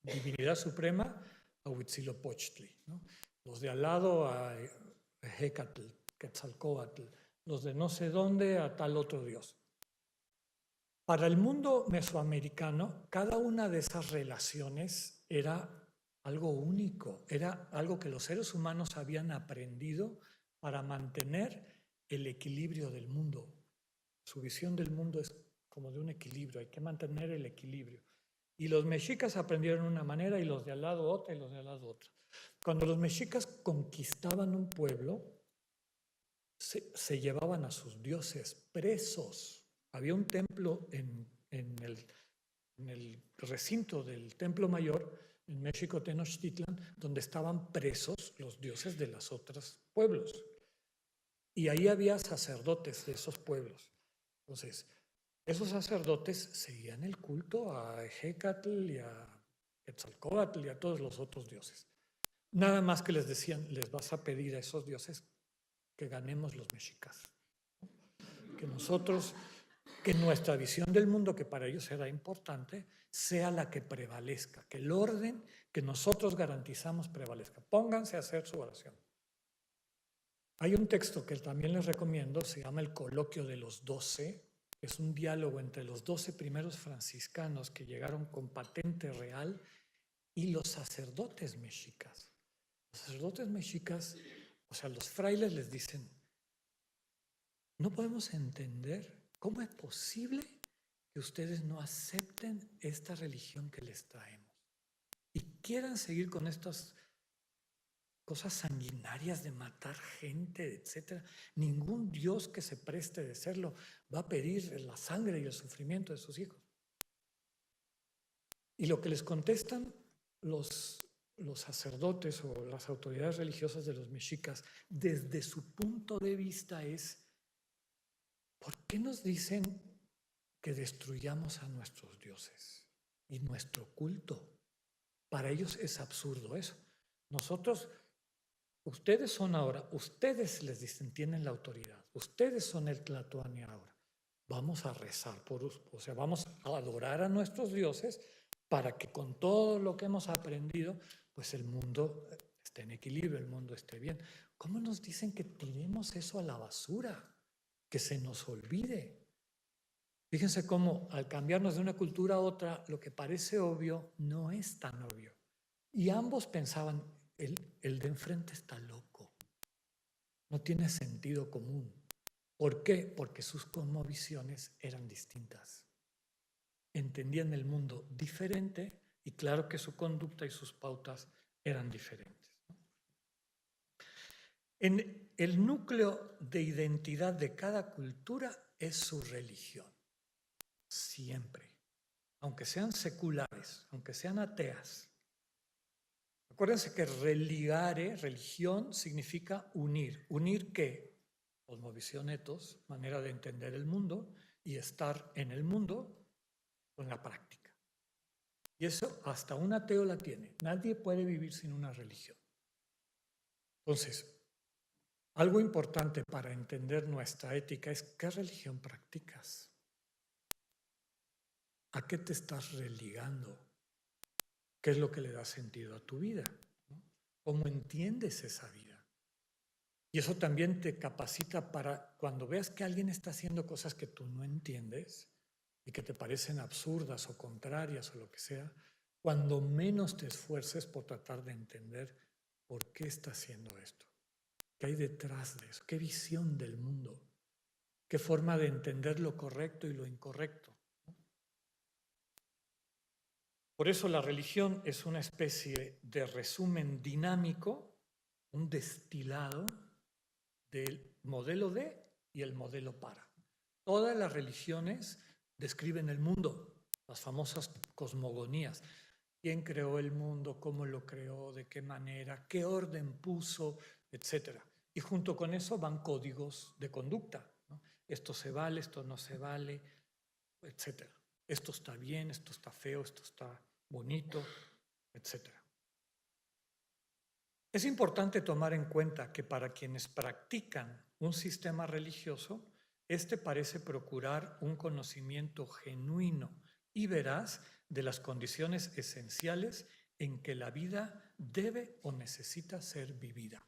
divinidad suprema a Huitzilopochtli, ¿no? Los de al lado a Hecatl, Quetzalcóatl, los de no sé dónde a tal otro dios. Para el mundo mesoamericano, cada una de esas relaciones era algo único, era algo que los seres humanos habían aprendido para mantener el equilibrio del mundo. Su visión del mundo es como de un equilibrio, hay que mantener el equilibrio. Y los mexicas aprendieron una manera y los de al lado otra y los de al lado otra. Cuando los mexicas conquistaban un pueblo, se llevaban a sus dioses presos. Había un templo en el recinto del Templo Mayor, en México, Tenochtitlan, donde estaban presos los dioses de los otros pueblos. Y ahí había sacerdotes de esos pueblos. Entonces, esos sacerdotes seguían el culto a Hecatl y a Quetzalcóatl y a todos los otros dioses. Nada más que les decían, les vas a pedir a esos dioses que ganemos los mexicas. Que nosotros, que nuestra visión del mundo, que para ellos era importante, sea la que prevalezca, que el orden que nosotros garantizamos prevalezca. Pónganse a hacer su oración. Hay un texto que también les recomiendo, se llama El Coloquio de los 12, es un diálogo entre los 12 primeros franciscanos que llegaron con patente real y los sacerdotes mexicas. Los sacerdotes mexicas, o sea, los frailes les dicen, no podemos entender cómo es posible que ustedes no acepten esta religión que les traemos y quieran seguir con estas cosas sanguinarias de matar gente, etc. Ningún Dios que se preste de serlo va a pedir la sangre y el sufrimiento de sus hijos. Y lo que les contestan los sacerdotes o las autoridades religiosas de los mexicas, desde su punto de vista es, ¿por qué nos dicen que destruyamos a nuestros dioses y nuestro culto? Para ellos es absurdo eso. Nosotros, ustedes son ahora, ustedes les dicen, tienen la autoridad, ustedes son el Tlatoani ahora. Vamos a rezar o sea, vamos a adorar a nuestros dioses para que con todo lo que hemos aprendido, pues el mundo esté en equilibrio, el mundo esté bien. ¿Cómo nos dicen que tiremos eso a la basura? Que se nos olvide. Fíjense cómo al cambiarnos de una cultura a otra, lo que parece obvio no es tan obvio. Y ambos pensaban, el de enfrente está loco, no tiene sentido común. ¿Por qué? Porque sus cosmovisiones eran distintas. Entendían el mundo diferente y claro que su conducta y sus pautas eran diferentes. En el núcleo de identidad de cada cultura es su religión, siempre, aunque sean seculares, aunque sean ateas. Acuérdense que religare, religión, significa unir. ¿Unir qué? Cosmovisión etos, manera de entender el mundo y estar en el mundo con la práctica. Y eso hasta un ateo la tiene. Nadie puede vivir sin una religión. Entonces, algo importante para entender nuestra ética es ¿qué religión practicas? ¿A qué te estás religando? ¿Qué es lo que le da sentido a tu vida? ¿Cómo entiendes esa vida? Y eso también te capacita para cuando veas que alguien está haciendo cosas que tú no entiendes y que te parecen absurdas o contrarias o lo que sea, cuando menos te esfuerces por tratar de entender por qué está haciendo esto, qué hay detrás de eso, qué visión del mundo, qué forma de entender lo correcto y lo incorrecto. Por eso la religión es una especie de resumen dinámico, un destilado del modelo de y el modelo para. Todas las religiones describen el mundo, las famosas cosmogonías. ¿Quién creó el mundo? ¿Cómo lo creó? ¿De qué manera? ¿Qué orden puso? Etcétera. Y junto con eso van códigos de conducta, ¿no? Esto se vale, esto no se vale, etcétera. Esto está bien, esto está feo, esto está bonito, etcétera. Es importante tomar en cuenta que para quienes practican un sistema religioso, este parece procurar un conocimiento genuino y veraz de las condiciones esenciales en que la vida debe o necesita ser vivida.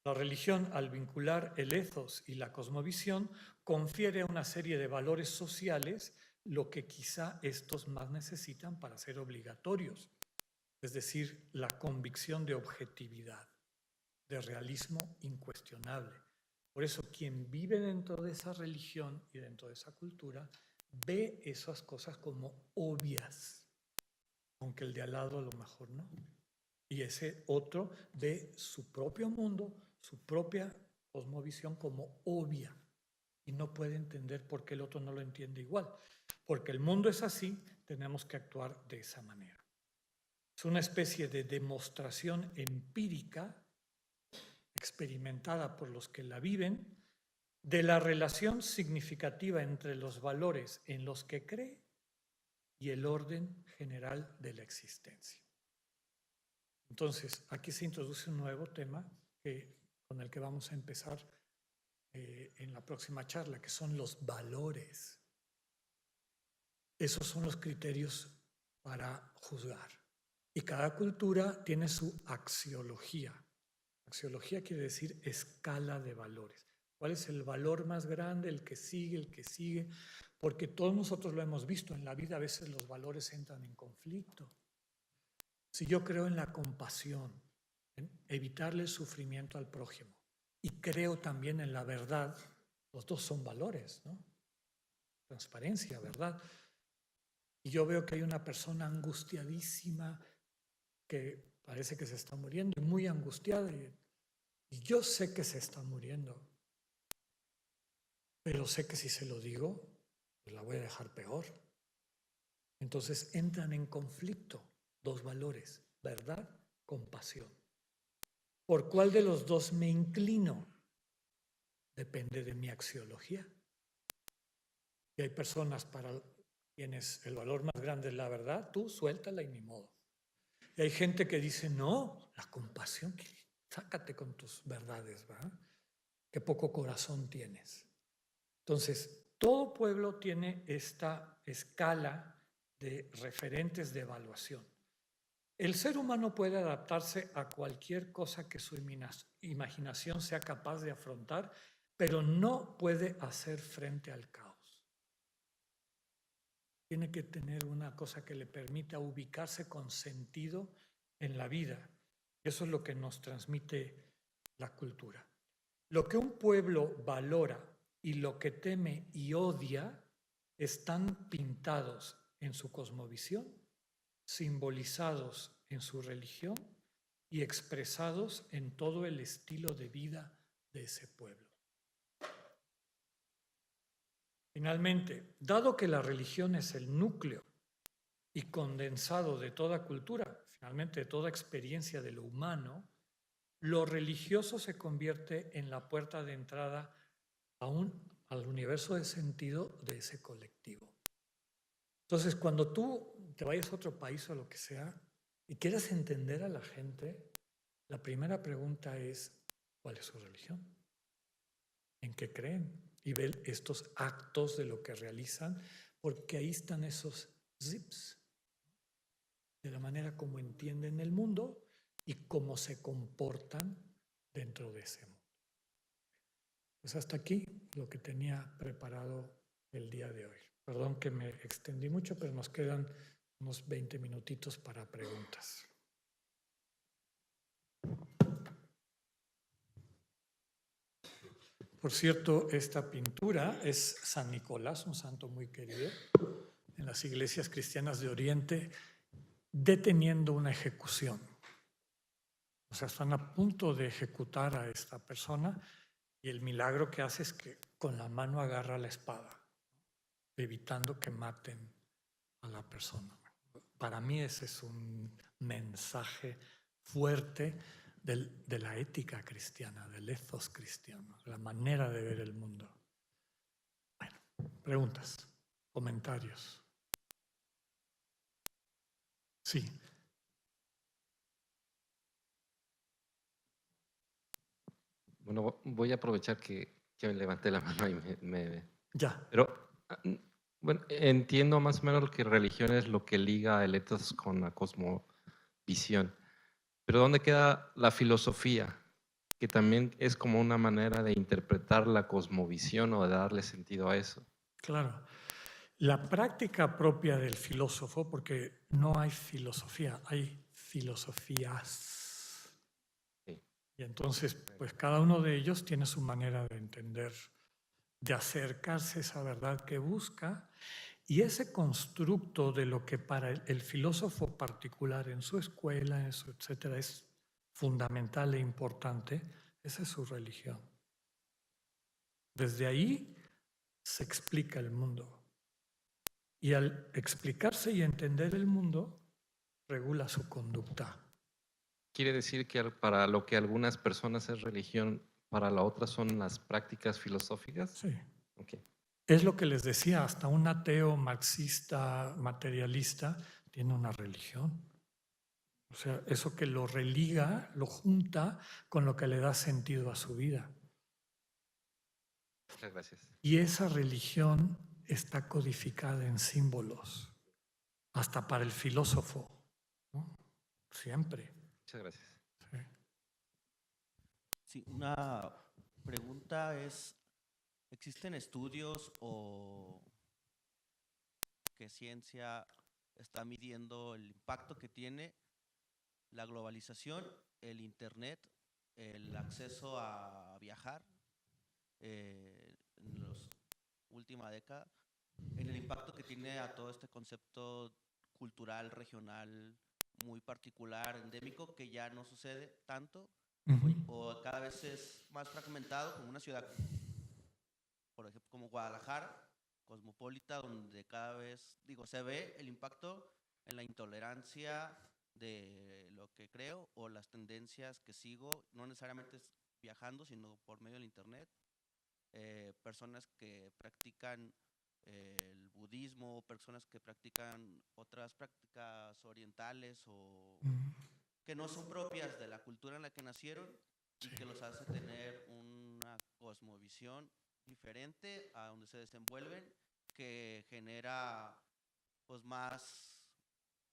La religión, al vincular el ethos y la cosmovisión, confiere una serie de valores sociales, lo que quizá estos más necesitan para ser obligatorios, es decir, la convicción de objetividad, de realismo incuestionable. Por eso, quien vive dentro de esa religión y dentro de esa cultura, ve esas cosas como obvias, aunque el de al lado a lo mejor no. Y ese otro ve su propio mundo, su propia cosmovisión como obvia y no puede entender por qué el otro no lo entiende igual. Porque el mundo es así, tenemos que actuar de esa manera. Es una especie de demostración empírica experimentada por los que la viven de la relación significativa entre los valores en los que cree y el orden general de la existencia. Entonces, aquí se introduce un nuevo tema con el que vamos a empezar en la próxima charla, que son los valores. Esos son los criterios para juzgar. Y cada cultura tiene su axiología. Axiología quiere decir escala de valores. ¿Cuál es el valor más grande, el que sigue? Porque todos nosotros lo hemos visto en la vida, a veces los valores entran en conflicto. Si yo creo en la compasión, en evitarle el sufrimiento al prójimo, y creo también en la verdad, los dos son valores, ¿no? Transparencia, verdad. Y yo veo que hay una persona angustiadísima que parece que se está muriendo, y muy angustiada, y yo sé que se está muriendo, pero sé que si se lo digo, pues la voy a dejar peor. Entonces entran en conflicto dos valores, verdad, compasión. ¿Por cuál de los dos me inclino? Depende de mi axiología. Y hay personas para quienes el valor más grande es la verdad, tú suéltala y ni modo. Y hay gente que dice, no, la compasión, sácate con tus verdades, ¿verdad? Qué poco corazón tienes. Entonces, todo pueblo tiene esta escala de referentes de evaluación. El ser humano puede adaptarse a cualquier cosa que su imaginación sea capaz de afrontar, pero no puede hacer frente al caos. Tiene que tener una cosa que le permita ubicarse con sentido en la vida. Eso es lo que nos transmite la cultura. Lo que un pueblo valora y lo que teme y odia están pintados en su cosmovisión, simbolizados en su religión y expresados en todo el estilo de vida de ese pueblo. Finalmente, dado que la religión es el núcleo y condensado de toda cultura, finalmente de toda experiencia de lo humano, lo religioso se convierte en la puerta de entrada al universo de sentido de ese colectivo. Entonces, cuando tú te vayas a otro país o lo que sea y quieras entender a la gente, la primera pregunta es, ¿cuál es su religión? ¿En qué creen? Y ver estos actos de lo que realizan, porque ahí están esos zips de la manera como entienden el mundo y cómo se comportan dentro de ese mundo. Pues hasta aquí lo que tenía preparado el día de hoy. Perdón que me extendí mucho, pero nos quedan unos 20 minutitos para preguntas. Por cierto, esta pintura es San Nicolás, un santo muy querido en las iglesias cristianas de Oriente, deteniendo una ejecución. O sea, están a punto de ejecutar a esta persona y el milagro que hace es que con la mano agarra la espada, evitando que maten a la persona. Para mí ese es un mensaje fuerte de la ética cristiana, del ethos cristiano, la manera de ver el mundo. Bueno, preguntas, comentarios. Sí. Bueno, voy a aprovechar que levanté la mano y Ya. Pero, bueno, entiendo más o menos lo que religión es lo que liga el ethos con la cosmovisión. Pero ¿dónde queda la filosofía? Que también es como una manera de interpretar la cosmovisión o de darle sentido a eso. Claro. La práctica propia del filósofo, porque no hay filosofía, hay filosofías. Sí. Y entonces, pues cada uno de ellos tiene su manera de entender, de acercarse a esa verdad que busca. Y ese constructo de lo que para el filósofo particular en su escuela, en su etcétera, es fundamental e importante, esa es su religión. Desde ahí se explica el mundo. Y al explicarse y entender el mundo, regula su conducta. Quiere decir que para lo que algunas personas es religión, para la otra son las prácticas filosóficas. Sí. Okay. Es lo que les decía, hasta un ateo marxista, materialista, tiene una religión. O sea, eso que lo religa, lo junta con lo que le da sentido a su vida. Muchas gracias. Y esa religión está codificada en símbolos, hasta para el filósofo, ¿no? Siempre. Muchas gracias. Sí. Sí, una pregunta es, ¿existen estudios o qué ciencia está midiendo el impacto que tiene la globalización, el Internet, el acceso a viajar en la última década, en el impacto que tiene a todo este concepto cultural, regional, muy particular, endémico, que ya no sucede tanto o cada vez es más fragmentado, como una ciudad, por ejemplo, como Guadalajara, cosmopolita, donde cada vez, digo, se ve el impacto en la intolerancia de lo que creo o las tendencias que sigo, no necesariamente viajando, sino por medio del internet. Personas que practican el budismo, personas que practican otras prácticas orientales o Mm, que no son propias de la cultura en la que nacieron y sí. que los hace tener una cosmovisión diferente a donde se desenvuelven, que genera pues más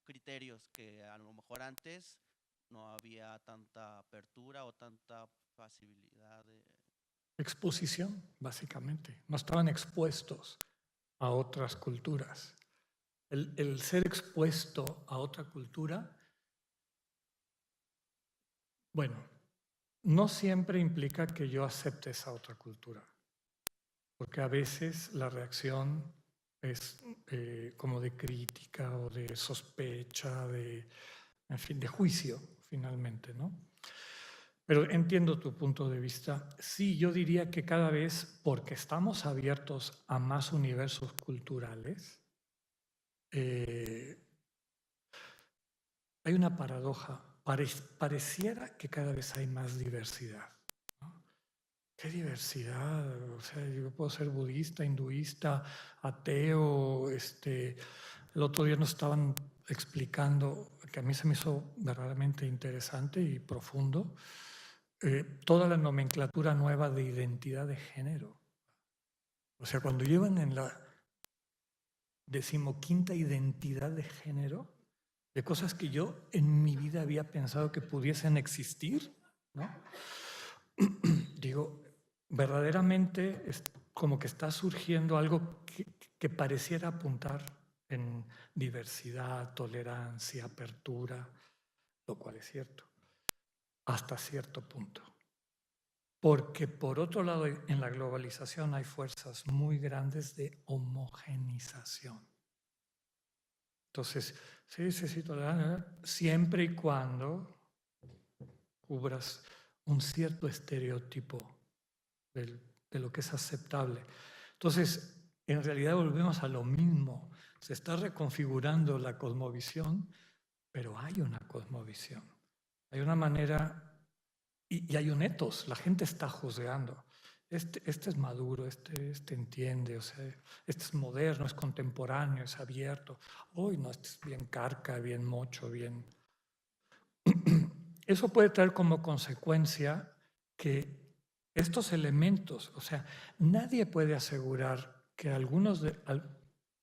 criterios que a lo mejor antes no había tanta apertura o tanta facilidad de... Exposición, básicamente. No estaban expuestos a otras culturas. El ser expuesto a otra cultura, bueno, no siempre implica que yo acepte esa otra cultura, porque a veces la reacción es como de crítica o de sospecha, en fin, de juicio, finalmente, ¿no? Pero entiendo tu punto de vista. Sí, yo diría que cada vez, porque estamos abiertos a más universos culturales, hay una paradoja. Pareciera que cada vez hay más diversidad, ¿no? ¿Qué diversidad? O sea, yo puedo ser budista, hinduista, ateo. El otro día nos estaban explicando, que a mí se me hizo verdaderamente interesante y profundo, toda la nomenclatura nueva de identidad de género. O sea, cuando llevan en la 15ª identidad de género, de cosas que yo en mi vida había pensado que pudiesen existir, ¿no? Digo, verdaderamente es como que está surgiendo algo que pareciera apuntar en diversidad, tolerancia, apertura, lo cual es cierto, hasta cierto punto. Porque por otro lado, en la globalización hay fuerzas muy grandes de homogenización. Entonces, sí, tolerancia, siempre y cuando cubras un cierto estereotipo de lo que es aceptable. Entonces, en realidad volvemos a lo mismo. Se está reconfigurando la cosmovisión, pero hay una cosmovisión. Hay una manera y hay un etos. La gente está juzgando. Este es maduro, este entiende, o sea, este es moderno, es contemporáneo, es abierto. Uy, no, este es bien carca, bien mocho, bien... Eso puede traer como consecuencia que estos elementos, o sea, nadie puede asegurar que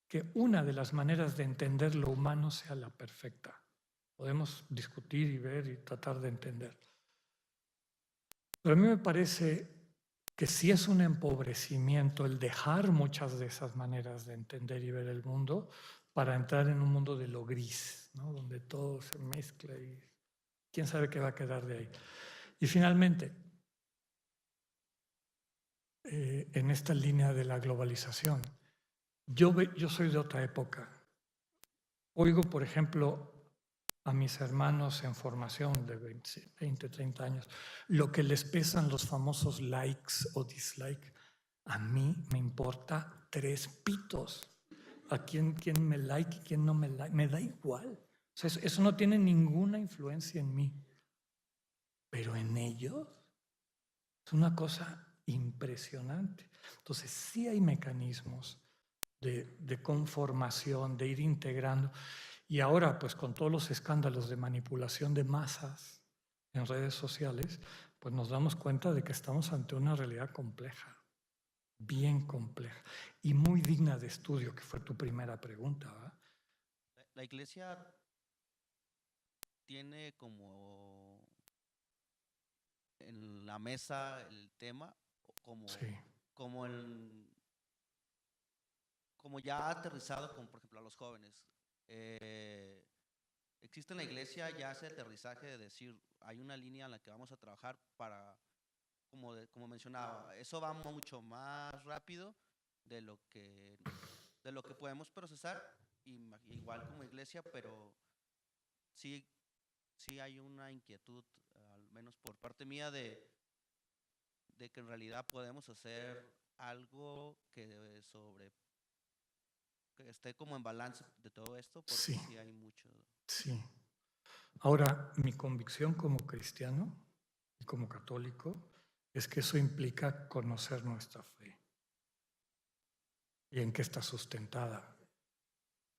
que una de las maneras de entender lo humano sea la perfecta. Podemos discutir y ver y tratar de entender. Pero a mí me parece que sí es un empobrecimiento el dejar muchas de esas maneras de entender y ver el mundo para entrar en un mundo de lo gris, ¿no? Donde todo se mezcla y quién sabe qué va a quedar de ahí. Y finalmente, en esta línea de la globalización, yo soy de otra época. Oigo, por ejemplo, a mis hermanos en formación de 20, 30 años, lo que les pesan los famosos likes o dislikes. A mí me importa 3 pitos. A quién me like y quién no me like. Me da igual. O sea, eso no tiene ninguna influencia en mí. Pero en ellos es una cosa impresionante. Entonces, sí hay mecanismos de conformación, de ir integrando. Y ahora, pues con todos los escándalos de manipulación de masas en redes sociales, pues nos damos cuenta de que estamos ante una realidad compleja, bien compleja y muy digna de estudio, que fue tu primera pregunta, ¿verdad? La iglesia tiene como en la mesa el tema, como, Sí. como, el, como ya aterrizado con, por ejemplo, a los jóvenes. Eh, Existe en la iglesia ya ese aterrizaje de decir, hay una línea en la que vamos a trabajar para, como mencionaba, eso va mucho más rápido de lo que, de lo que podemos procesar, igual como iglesia, pero sí, sí hay una inquietud, al menos por parte mía, de que en realidad podemos hacer algo que sobrepase que esté como en balance de todo esto, porque Sí. sí hay mucho. Sí. Ahora, mi convicción como cristiano y como católico es que eso implica conocer nuestra fe y en qué está sustentada.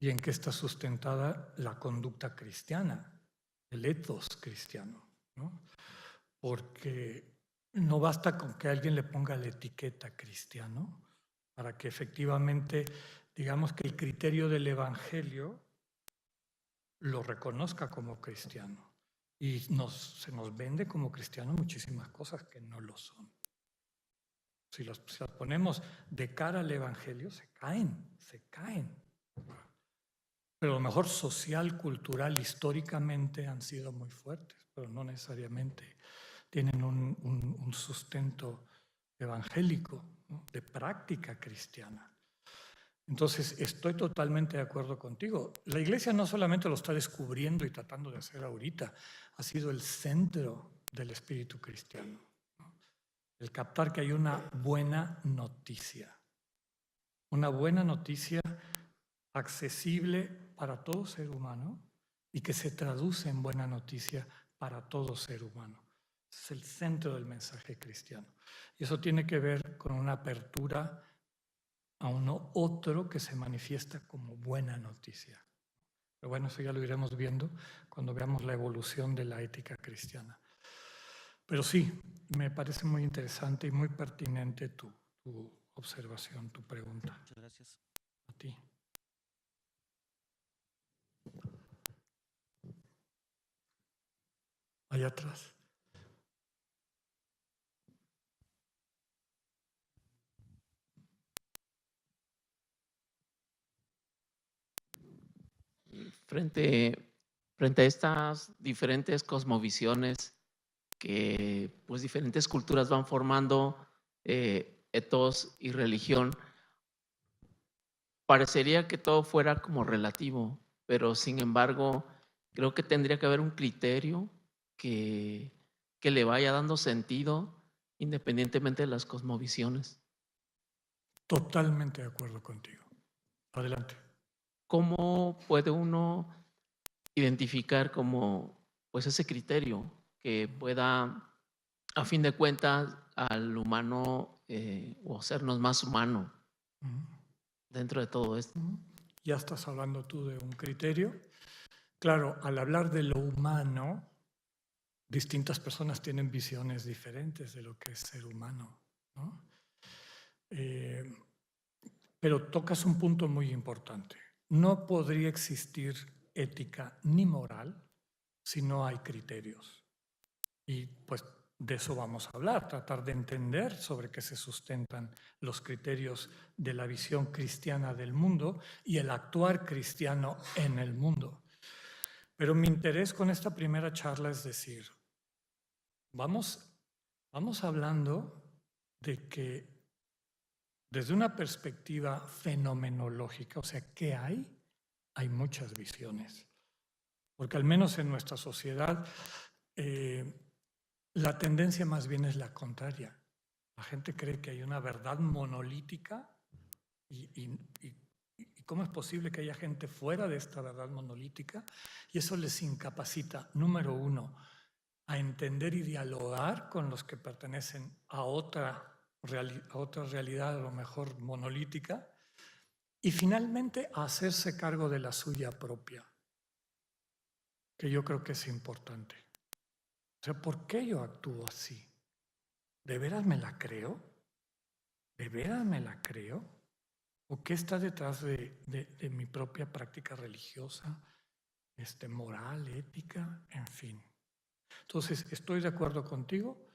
Y en qué está sustentada la conducta cristiana, el ethos cristiano, ¿no? Porque no basta con que alguien le ponga la etiqueta cristiano para que efectivamente, digamos que el criterio del Evangelio lo reconozca como cristiano. Y se nos vende como cristiano muchísimas cosas que no lo son. Si las ponemos de cara al Evangelio, se caen. Pero a lo mejor social, cultural, históricamente han sido muy fuertes, pero no necesariamente tienen un sustento evangélico, ¿no? De práctica cristiana. Entonces, estoy totalmente de acuerdo contigo. La Iglesia no solamente lo está descubriendo y tratando de hacer ahorita, ha sido el centro del espíritu cristiano, ¿no? El captar que hay una buena noticia accesible para todo ser humano y que se traduce en buena noticia para todo ser humano. Es el centro del mensaje cristiano. Y eso tiene que ver con una apertura a uno otro que se manifiesta como buena noticia. Pero bueno, eso ya lo iremos viendo cuando veamos la evolución de la ética cristiana. Pero sí, me parece muy interesante y muy pertinente tu observación, tu pregunta. Muchas gracias. A ti. Allá atrás. Frente a estas diferentes cosmovisiones que pues diferentes culturas van formando, ethos y religión, parecería que todo fuera como relativo, pero sin embargo creo que tendría que haber un criterio que le vaya dando sentido independientemente de las cosmovisiones. Totalmente de acuerdo contigo. Adelante. ¿Cómo puede uno identificar como pues ese criterio que pueda, a fin de cuentas, al humano o hacernos más humano dentro de todo esto? Ya estás hablando tú de un criterio. Claro, al hablar de lo humano, distintas personas tienen visiones diferentes de lo que es ser humano, ¿no? Pero tocas un punto muy importante. No podría existir ética ni moral si no hay criterios. Y pues de eso vamos a hablar, tratar de entender sobre qué se sustentan los criterios de la visión cristiana del mundo y el actuar cristiano en el mundo. Pero mi interés con esta primera charla es decir, vamos hablando de que desde una perspectiva fenomenológica, o sea, ¿qué hay? Hay muchas visiones. Porque al menos en nuestra sociedad la tendencia más bien es la contraria. La gente cree que hay una verdad monolítica y ¿cómo es posible que haya gente fuera de esta verdad monolítica? Y eso les incapacita, número uno, a entender y dialogar con los que pertenecen a otra realidad, a lo mejor monolítica, y finalmente a hacerse cargo de la suya propia, que yo creo que es importante. O sea, ¿por qué yo actúo así? ¿De veras me la creo? ¿De veras me la creo? ¿O qué está detrás de mi propia práctica religiosa, moral, ética, en fin? Entonces, estoy de acuerdo contigo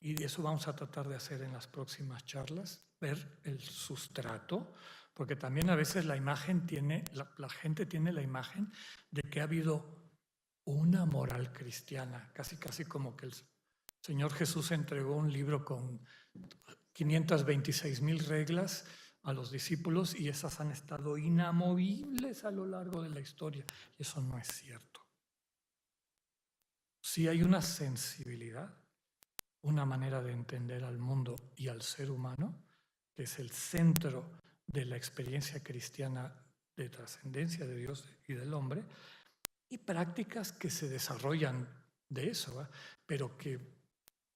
y eso vamos a tratar de hacer en las próximas charlas, ver el sustrato, porque también a veces la gente tiene la imagen de que ha habido una moral cristiana, casi como que el Señor Jesús entregó un libro con 526,000 reglas a los discípulos y esas han estado inamovibles a lo largo de la historia. Y eso no es cierto. Sí hay una sensibilidad, una manera de entender al mundo y al ser humano, que es el centro de la experiencia cristiana de trascendencia de Dios y del hombre, y prácticas que se desarrollan de eso, ¿va? Pero que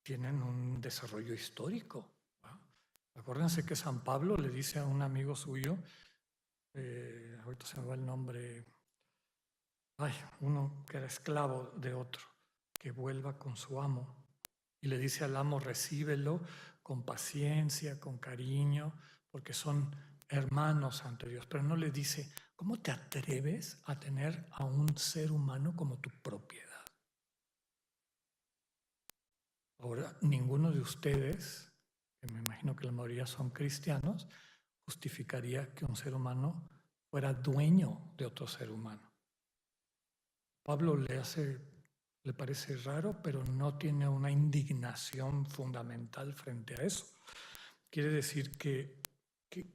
tienen un desarrollo histórico, ¿va? Acuérdense que San Pablo le dice a un amigo suyo, ahorita se me va el nombre, uno que era esclavo de otro, que vuelva con su amo. Y le dice al amo, recíbelo con paciencia, con cariño, porque son hermanos ante Dios. Pero no le dice, ¿cómo te atreves a tener a un ser humano como tu propiedad? Ahora, ninguno de ustedes, que me imagino que la mayoría son cristianos, justificaría que un ser humano fuera dueño de otro ser humano. Pablo le parece raro, pero no tiene una indignación fundamental frente a eso. Quiere decir que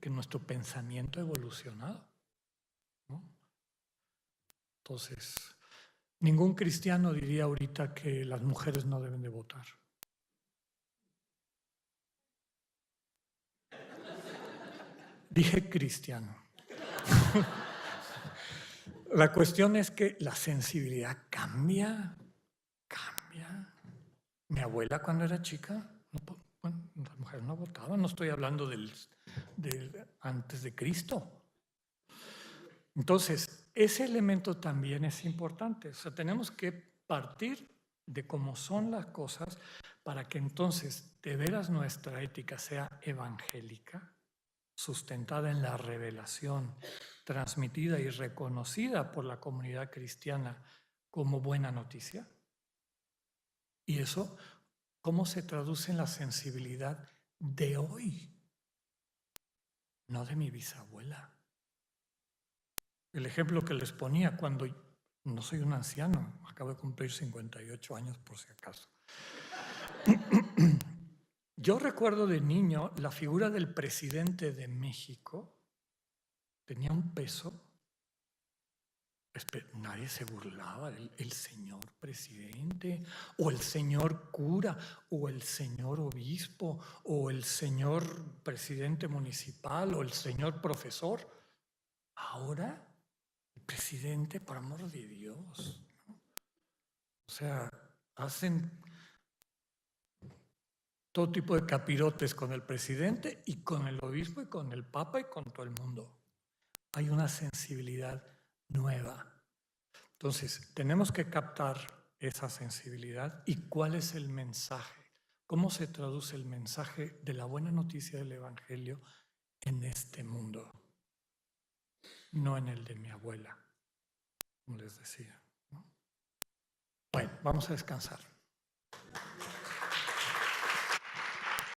nuestro pensamiento ha evolucionado, ¿no? Entonces, ningún cristiano diría ahorita que las mujeres no deben de votar. Dije cristiano. La cuestión es que la sensibilidad cambia. Mi abuela cuando era chica, las mujeres no votaban, no estoy hablando del antes de Cristo. Entonces, ese elemento también es importante. O sea, tenemos que partir de cómo son las cosas para que entonces de veras nuestra ética sea evangélica, sustentada en la revelación, transmitida y reconocida por la comunidad cristiana como buena noticia. Y eso, ¿cómo se traduce en la sensibilidad de hoy? No de mi bisabuela. El ejemplo que les ponía cuando no soy un anciano, acabo de cumplir 58 años por si acaso. Yo recuerdo de niño la figura del presidente de México tenía un peso. Nadie se burlaba del señor presidente, o el señor cura, o el señor obispo, o el señor presidente municipal, o el señor profesor. Ahora, el presidente, por amor de Dios, ¿no? O sea, hacen todo tipo de capirotes con el presidente y con el obispo y con el papa y con todo el mundo. Hay una sensibilidad nueva. Entonces, tenemos que captar esa sensibilidad y cuál es el mensaje, cómo se traduce el mensaje de la buena noticia del Evangelio en este mundo, no en el de mi abuela, como les decía, ¿no? Bueno, vamos a descansar.